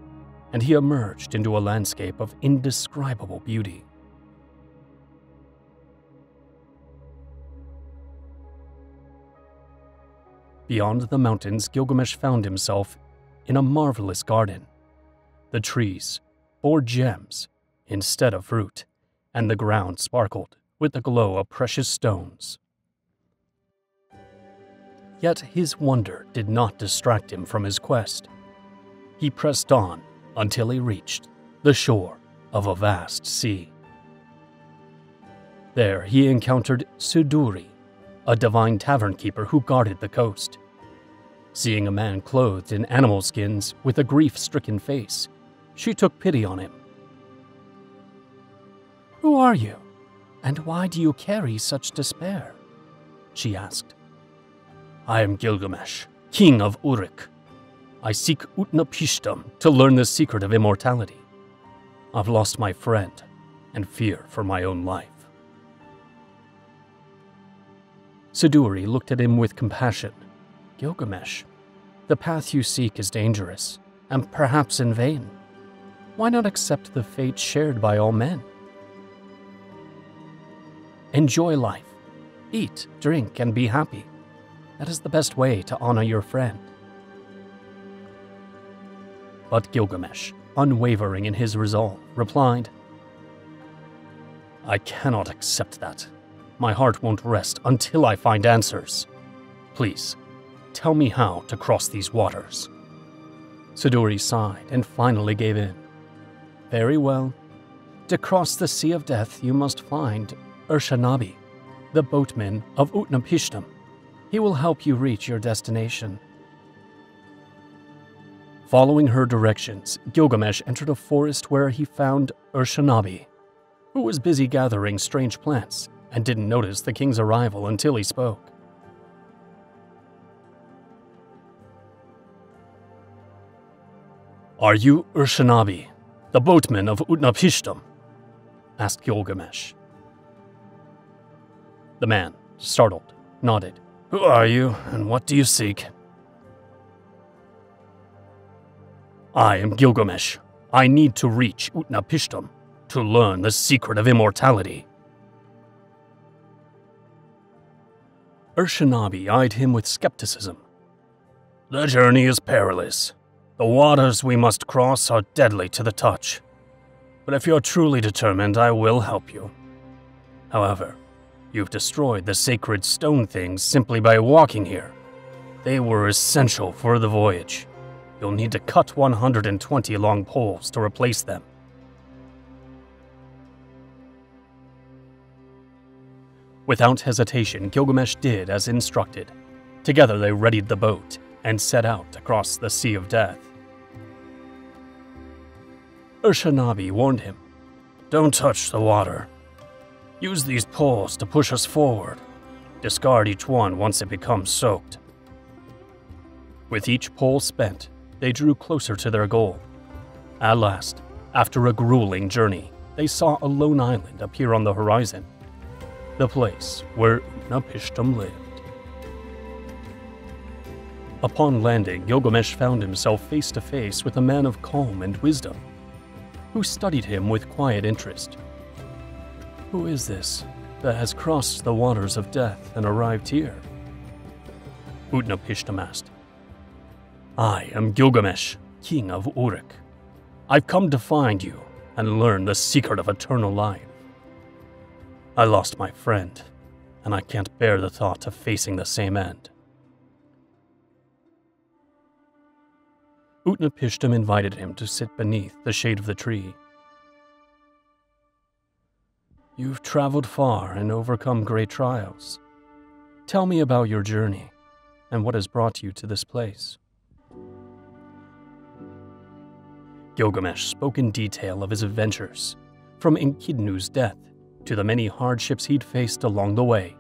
and he emerged into a landscape of indescribable beauty. Beyond the mountains, Gilgamesh found himself in a marvelous garden. The trees bore gems instead of fruit, and the ground sparkled with the glow of precious stones. Yet his wonder did not distract him from his quest. He pressed on until he reached the shore of a vast sea. There he encountered Suduri, a divine tavern keeper who guarded the coast. Seeing a man clothed in animal skins with a grief-stricken face, she took pity on him. "Who are you, and why do you carry such despair?" she asked. "I am Gilgamesh, king of Uruk. I seek Utnapishtim to learn the secret of immortality. I've lost my friend and fear for my own life." Suduri looked at him with compassion. "Gilgamesh, the path you seek is dangerous, and perhaps in vain. Why not accept the fate shared by all men? Enjoy life. Eat, drink, and be happy. That is the best way to honor your friend." But Gilgamesh, unwavering in his resolve, replied, "I cannot accept that. My heart won't rest until I find answers. Please, tell me how to cross these waters." Suduri sighed and finally gave in. "Very well. To cross the Sea of Death, you must find Urshanabi, the boatman of Utnapishtim. He will help you reach your destination." Following her directions, Gilgamesh entered a forest where he found Urshanabi, who was busy gathering strange plants and didn't notice the king's arrival until he spoke. "Are you Urshanabi?" The boatman of Utnapishtim? Asked Gilgamesh. The man, startled, nodded. Who are you, and what do you seek? I am Gilgamesh. I need to reach Utnapishtim to learn the secret of immortality. Urshanabi eyed him with skepticism. The journey is perilous. The waters we must cross are deadly to the touch. But if you're truly determined, I will help you. However, you've destroyed the sacred stone things simply by walking here. They were essential for the voyage. You'll need to cut 120 long poles to replace them. Without hesitation, Gilgamesh did as instructed. Together they readied the boat and set out across the Sea of Death. Urshanabi warned him, Don't touch the water. Use these poles to push us forward. Discard each one once it becomes soaked. With each pole spent, they drew closer to their goal. At last, after a grueling journey, they saw a lone island appear on the horizon. The place where Utnapishtim lived. Upon landing, Gilgamesh found himself face to face with a man of calm and wisdom, who studied him with quiet interest. Who is this that has crossed the waters of death and arrived here? Utnapishtim asked. I am Gilgamesh, king of Uruk. I've come to find you and learn the secret of eternal life. I lost my friend, and I can't bear the thought of facing the same end. Utnapishtim invited him to sit beneath the shade of the tree. You've traveled far and overcome great trials. Tell me about your journey and what has brought you to this place. Gilgamesh spoke in detail of his adventures, from Enkidu's death to the many hardships he'd faced along the way.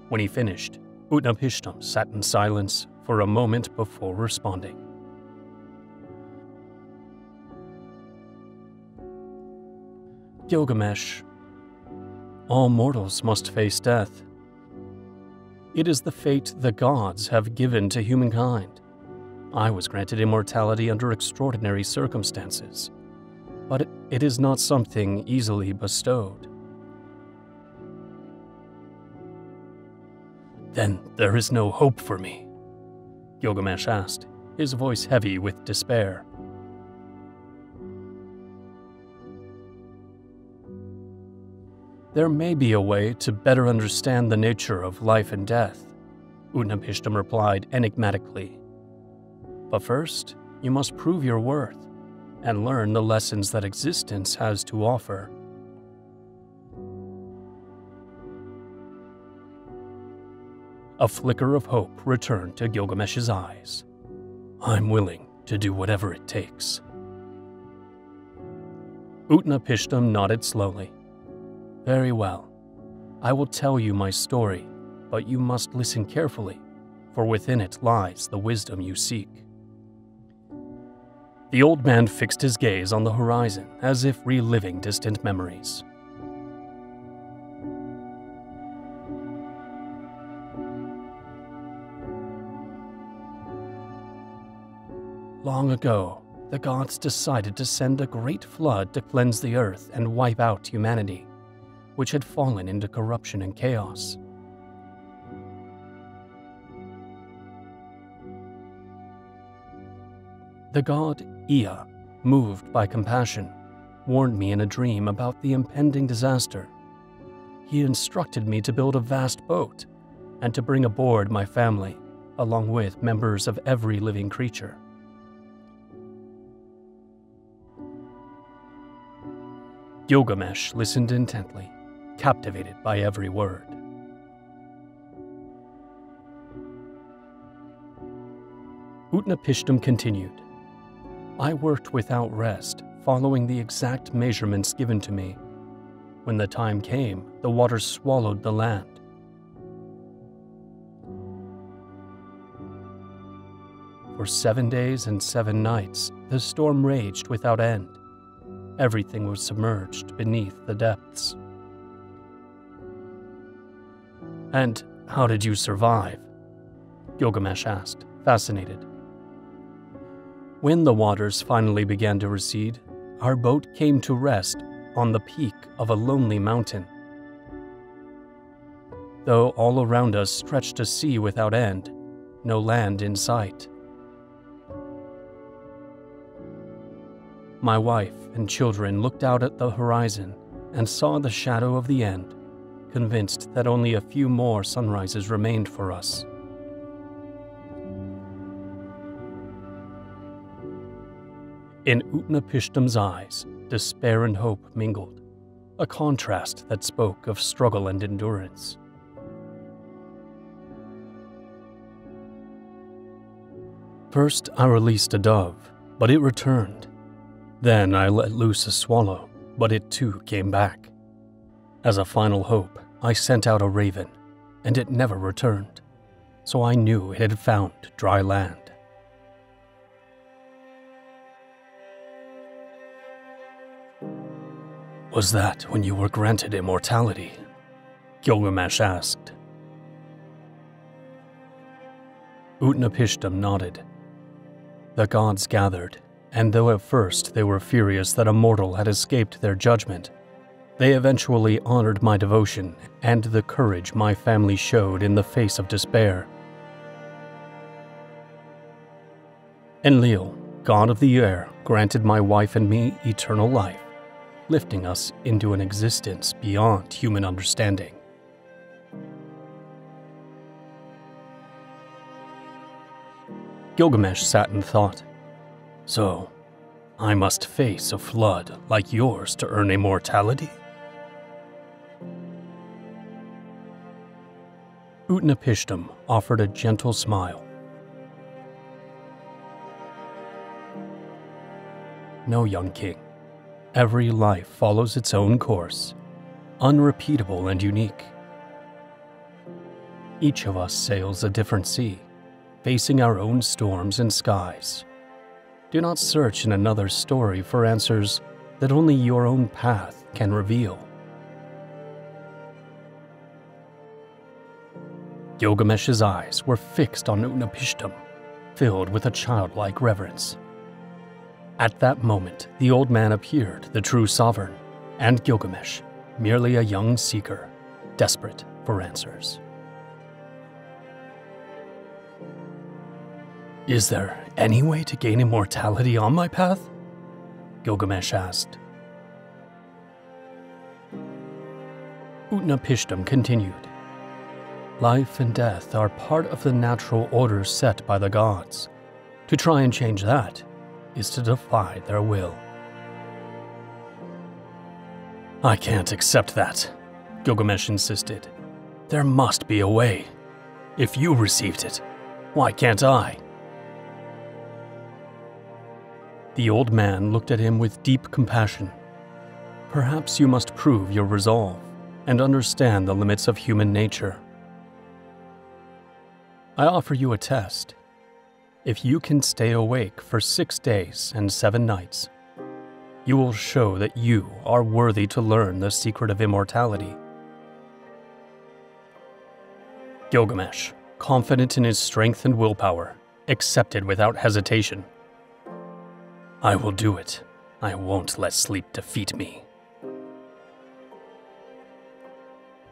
When he finished, Utnapishtim sat in silence for a moment before responding. Gilgamesh, all mortals must face death. It is the fate the gods have given to humankind. I was granted immortality under extraordinary circumstances, but it is not something easily bestowed. Then there is no hope for me? Gilgamesh asked, his voice heavy with despair. There may be a way to better understand the nature of life and death, Utnapishtim replied enigmatically. But first, you must prove your worth and learn the lessons that existence has to offer. A flicker of hope returned to Gilgamesh's eyes. I'm willing to do whatever it takes. Utnapishtim nodded slowly. Very well. I will tell you my story, but you must listen carefully, for within it lies the wisdom you seek. The old man fixed his gaze on the horizon as if reliving distant memories. Long ago, the gods decided to send a great flood to cleanse the earth and wipe out humanity, which had fallen into corruption and chaos. The god Ea, moved by compassion, warned me in a dream about the impending disaster. He instructed me to build a vast boat and to bring aboard my family, along with members of every living creature. Gilgamesh listened intently, captivated by every word. Utnapishtim continued. I worked without rest, following the exact measurements given to me. When the time came, the waters swallowed the land. For 7 days and 7 nights, the storm raged without end. Everything was submerged beneath the depths. And how did you survive? Gilgamesh asked, fascinated. When the waters finally began to recede, our boat came to rest on the peak of a lonely mountain. Though all around us stretched a sea without end, no land in sight. My wife and children looked out at the horizon and saw the shadow of the end, convinced that only a few more sunrises remained for us. In Utnapishtim's eyes, despair and hope mingled, a contrast that spoke of struggle and endurance. First, I released a dove, but it returned. Then I let loose a swallow, but it too came back. As a final hope, I sent out a raven, and it never returned, so I knew it had found dry land. Was that when you were granted immortality? Gilgamesh asked. Utnapishtim nodded. The gods gathered, and though at first they were furious that a mortal had escaped their judgment, they eventually honored my devotion and the courage my family showed in the face of despair. Enlil, god of the air, granted my wife and me eternal life, lifting us into an existence beyond human understanding. Gilgamesh sat and thought, so, I must face a flood like yours to earn immortality? Utnapishtim offered a gentle smile. No, young king. Every life follows its own course, unrepeatable and unique. Each of us sails a different sea, facing our own storms and skies. Do not search in another story for answers that only your own path can reveal. Gilgamesh's eyes were fixed on Utnapishtim, filled with a childlike reverence. At that moment, the old man appeared the true sovereign, and Gilgamesh, merely a young seeker, desperate for answers. Is there any way to gain immortality on my path? Gilgamesh asked. Utnapishtim continued. Life and death are part of the natural order set by the gods. To try and change that is to defy their will. I can't accept that, Gilgamesh insisted. There must be a way. If you received it, why can't I? The old man looked at him with deep compassion. Perhaps you must prove your resolve and understand the limits of human nature. I offer you a test. If you can stay awake for 6 days and 7 nights, you will show that you are worthy to learn the secret of immortality. Gilgamesh, confident in his strength and willpower, accepted without hesitation. I will do it. I won't let sleep defeat me.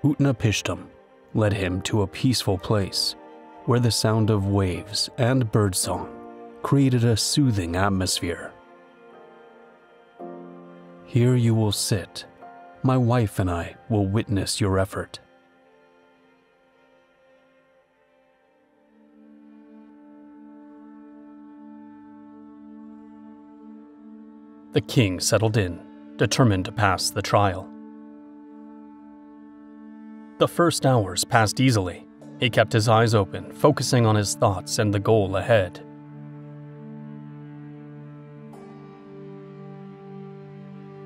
Utnapishtim led him to a peaceful place where the sound of waves and birdsong created a soothing atmosphere. Here you will sit. My wife and I will witness your effort. The king settled in, determined to pass the trial. The first hours passed easily. He kept his eyes open, focusing on his thoughts and the goal ahead.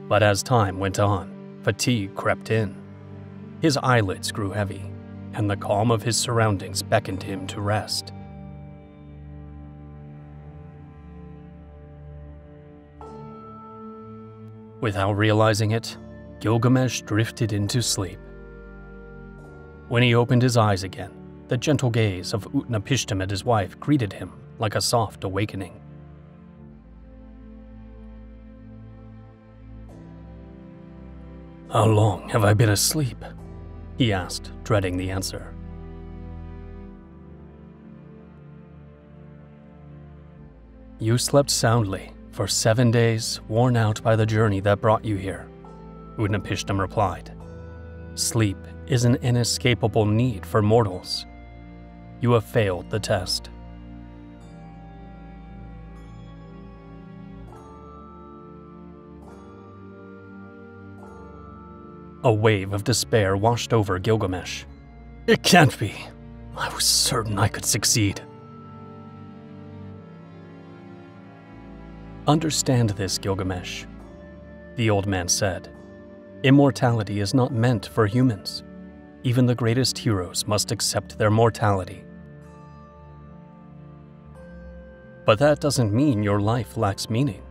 But as time went on, fatigue crept in. His eyelids grew heavy, and the calm of his surroundings beckoned him to rest. Without realizing it, Gilgamesh drifted into sleep. When he opened his eyes again, the gentle gaze of Utnapishtim and his wife greeted him like a soft awakening. "How long have I been asleep?" he asked, dreading the answer. "You slept soundly for 7 days, worn out by the journey that brought you here," Utnapishtim replied. "Sleep is an inescapable need for mortals. You have failed the test." A wave of despair washed over Gilgamesh. "It can't be. I was certain I could succeed." "Understand this, Gilgamesh," the old man said. "Immortality is not meant for humans. Even the greatest heroes must accept their mortality. But that doesn't mean your life lacks meaning.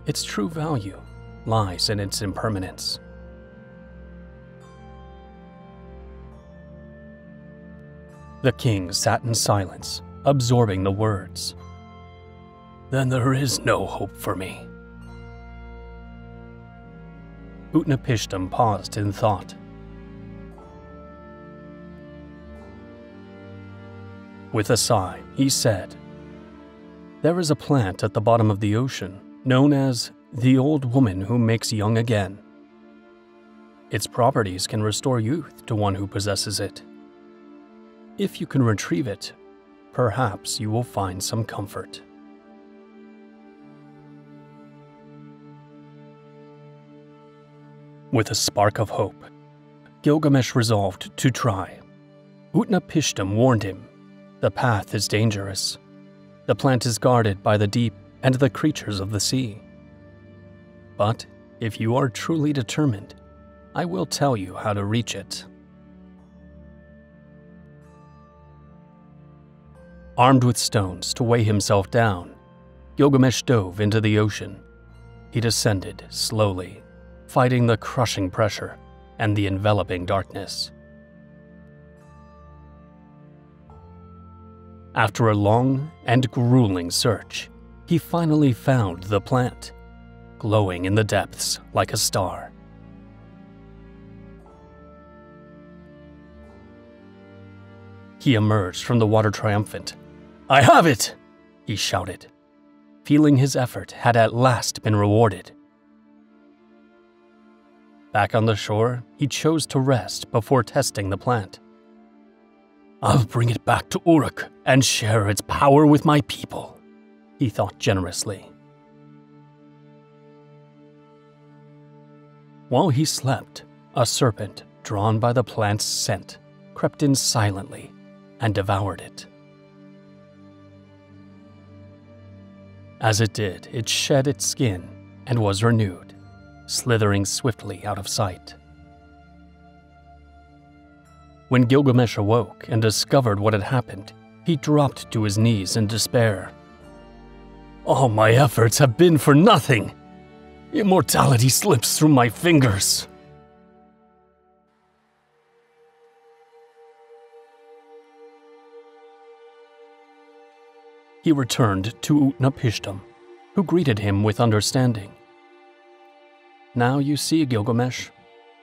Its true value lies in its impermanence." The king sat in silence, absorbing the words. "Then there is no hope for me." Utnapishtim paused in thought. With a sigh, he said, "There is a plant at the bottom of the ocean known as the Old Woman Who Makes Young Again. Its properties can restore youth to one who possesses it. If you can retrieve it, perhaps you will find some comfort." With a spark of hope, Gilgamesh resolved to try. Utnapishtim warned him, "The path is dangerous. The plant is guarded by the deep and the creatures of the sea. But if you are truly determined, I will tell you how to reach it." Armed with stones to weigh himself down, Gilgamesh dove into the ocean. He descended slowly, fighting the crushing pressure and the enveloping darkness. After a long and grueling search, he finally found the plant, glowing in the depths like a star. He emerged from the water triumphant. "I have it!" he shouted, feeling his effort had at last been rewarded. Back on the shore, he chose to rest before testing the plant. "I'll bring it back to Uruk and share its power with my people," he thought generously. While he slept, a serpent, drawn by the plant's scent, crept in silently and devoured it. As it did, it shed its skin and was renewed, slithering swiftly out of sight. When Gilgamesh awoke and discovered what had happened, he dropped to his knees in despair. "All my efforts have been for nothing. Immortality slips through my fingers." He returned to Utnapishtim, who greeted him with understanding. "Now you see, Gilgamesh,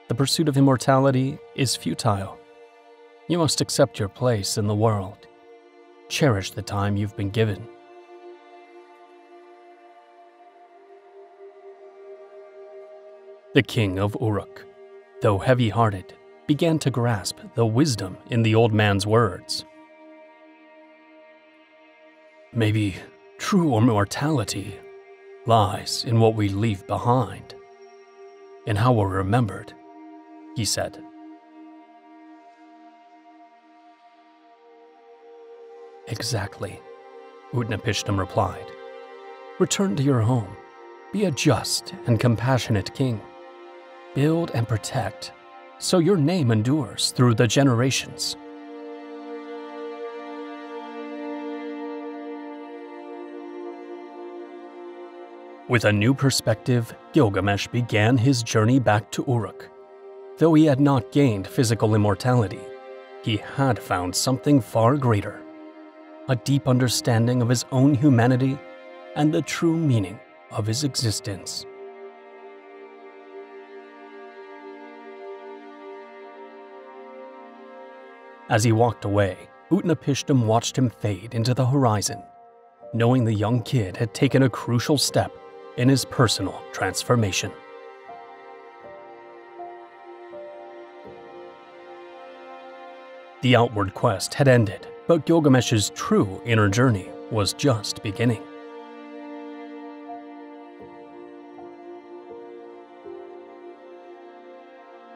the pursuit of immortality is futile. You must accept your place in the world. Cherish the time you've been given." The king of Uruk, though heavy-hearted, began to grasp the wisdom in the old man's words. "Maybe true immortality lies in what we leave behind, in how we're remembered," he said. "Exactly," Utnapishtim replied. "Return to your home. Be a just and compassionate king. Build and protect, so your name endures through the generations." With a new perspective, Gilgamesh began his journey back to Uruk. Though he had not gained physical immortality, he had found something far greater, a deep understanding of his own humanity and the true meaning of his existence. As he walked away, Utnapishtim watched him fade into the horizon, knowing the young kid had taken a crucial step in his personal transformation. The outward quest had ended, but Gilgamesh's true inner journey was just beginning.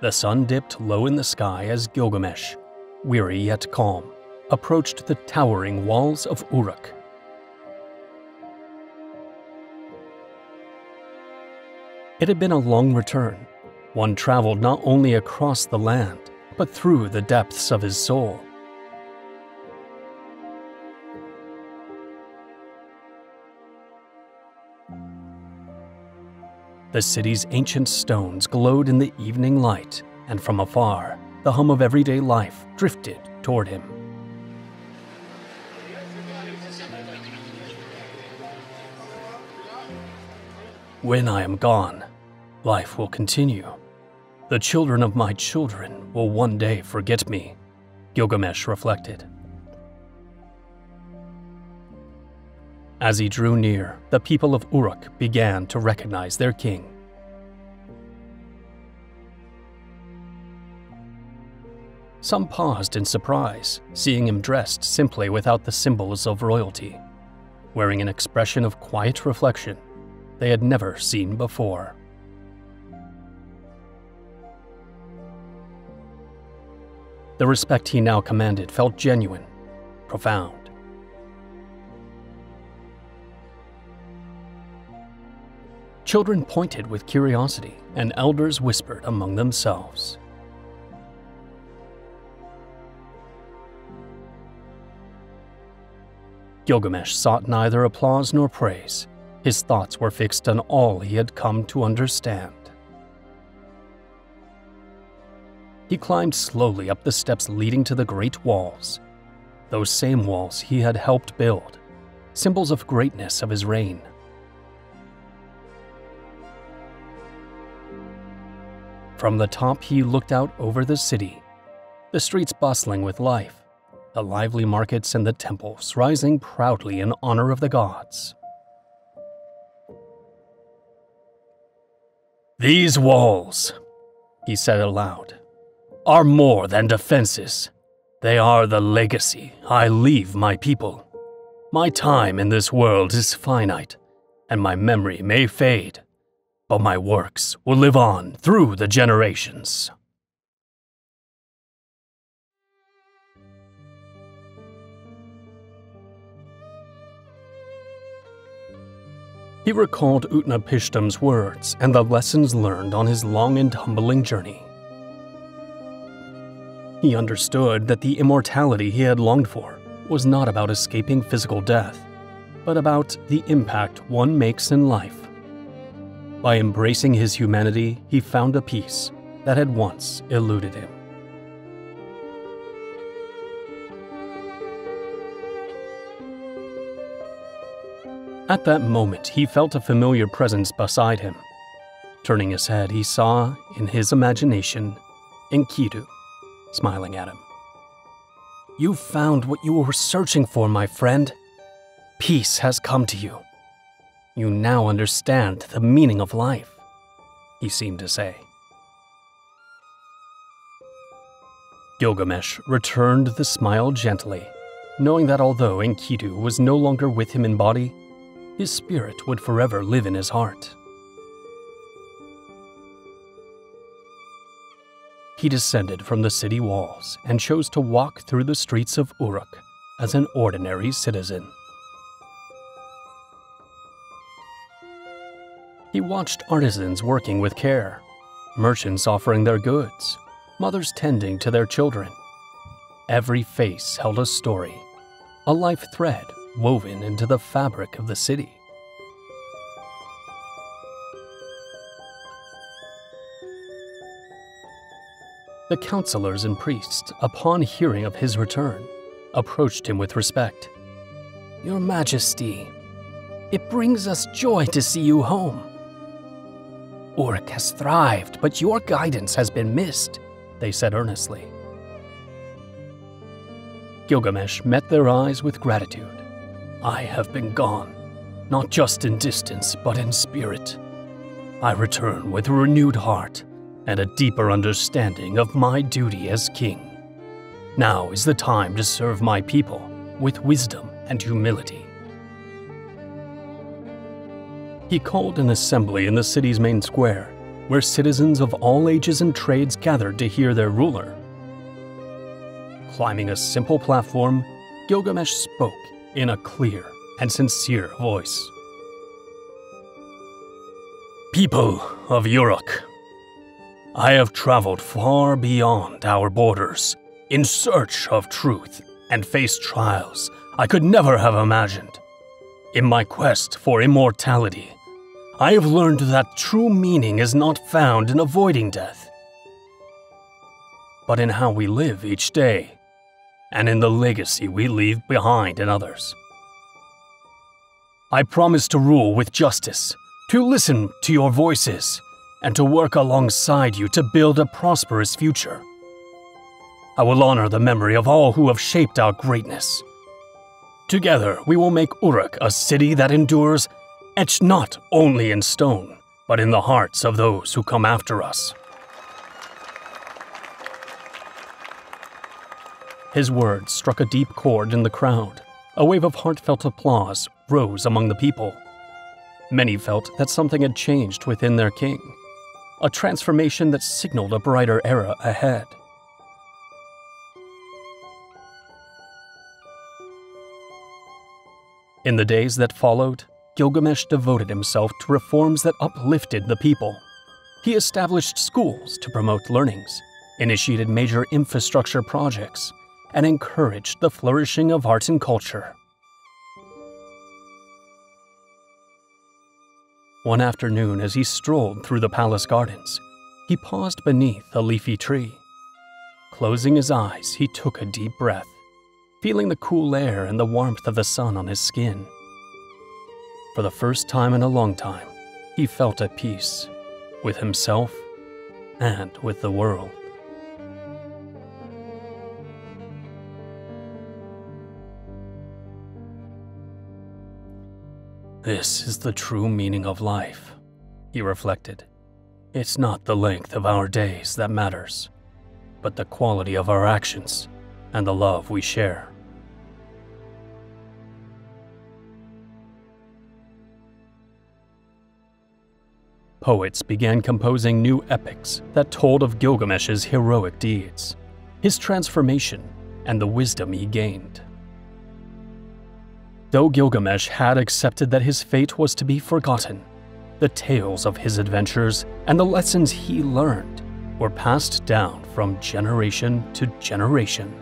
The sun dipped low in the sky as Gilgamesh, weary yet calm, approached the towering walls of Uruk. It had been a long return, one traveled not only across the land, but through the depths of his soul. The city's ancient stones glowed in the evening light, and from afar, the hum of everyday life drifted toward him. When I am gone, life will continue. The children of my children will one day forget me, Gilgamesh reflected. As he drew near, the people of Uruk began to recognize their king. Some paused in surprise, seeing him dressed simply without the symbols of royalty, wearing an expression of quiet reflection they had never seen before. The respect he now commanded felt genuine, profound. Children pointed with curiosity, and elders whispered among themselves. Gilgamesh sought neither applause nor praise. His thoughts were fixed on all he had come to understand. He climbed slowly up the steps leading to the great walls, those same walls he had helped build, symbols of greatness of his reign. From the top he looked out over the city, the streets bustling with life, the lively markets and the temples rising proudly in honor of the gods. "These walls," he said aloud, "are more than defenses. They are the legacy I leave my people. My time in this world is finite, and my memory may fade, but my works will live on through the generations." He recalled Utnapishtim's words and the lessons learned on his long and humbling journey. He understood that the immortality he had longed for was not about escaping physical death, but about the impact one makes in life. By embracing his humanity, he found a peace that had once eluded him. At that moment, he felt a familiar presence beside him. Turning his head, he saw, in his imagination, Enkidu, smiling at him. "You found what you were searching for, my friend. Peace has come to you. You now understand the meaning of life," he seemed to say. Gilgamesh returned the smile gently, knowing that although Enkidu was no longer with him in body, his spirit would forever live in his heart. He descended from the city walls and chose to walk through the streets of Uruk as an ordinary citizen. He watched artisans working with care, merchants offering their goods, mothers tending to their children. Every face held a story, a life thread woven into the fabric of the city. The counselors and priests, upon hearing of his return, approached him with respect. "Your Majesty, it brings us joy to see you home. Uruk has thrived, but your guidance has been missed," they said earnestly. Gilgamesh met their eyes with gratitude. "I have been gone, not just in distance, but in spirit. I return with a renewed heart and a deeper understanding of my duty as king. Now is the time to serve my people with wisdom and humility." He called an assembly in the city's main square, where citizens of all ages and trades gathered to hear their ruler. Climbing a simple platform, Gilgamesh spoke in a clear and sincere voice. "People of Uruk, I have traveled far beyond our borders in search of truth and faced trials I could never have imagined. In my quest for immortality, I have learned that true meaning is not found in avoiding death, but in how we live each day and in the legacy we leave behind in others. I promise to rule with justice, to listen to your voices, and to work alongside you to build a prosperous future. I will honor the memory of all who have shaped our greatness. Together, we will make Uruk a city that endures, etched not only in stone, but in the hearts of those who come after us." His words struck a deep chord in the crowd. A wave of heartfelt applause rose among the people. Many felt that something had changed within their king, a transformation that signaled a brighter era ahead. In the days that followed, Gilgamesh devoted himself to reforms that uplifted the people. He established schools to promote learnings, initiated major infrastructure projects, and encouraged the flourishing of art and culture. One afternoon, as he strolled through the palace gardens, he paused beneath a leafy tree. Closing his eyes, he took a deep breath, feeling the cool air and the warmth of the sun on his skin. For the first time in a long time, he felt at peace with himself and with the world. "This is the true meaning of life," he reflected. "It's not the length of our days that matters, but the quality of our actions and the love we share." Poets began composing new epics that told of Gilgamesh's heroic deeds, his transformation, and the wisdom he gained. Though Gilgamesh had accepted that his fate was to be forgotten, the tales of his adventures and the lessons he learned were passed down from generation to generation.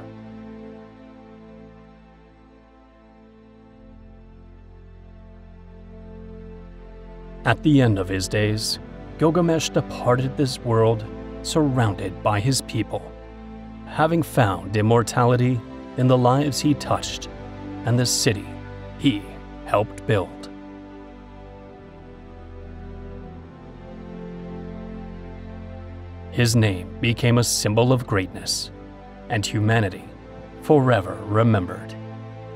At the end of his days, Gilgamesh departed this world surrounded by his people, having found immortality in the lives he touched and the city he helped build. His name became a symbol of greatness, and humanity forever remembered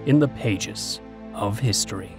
in the pages of history.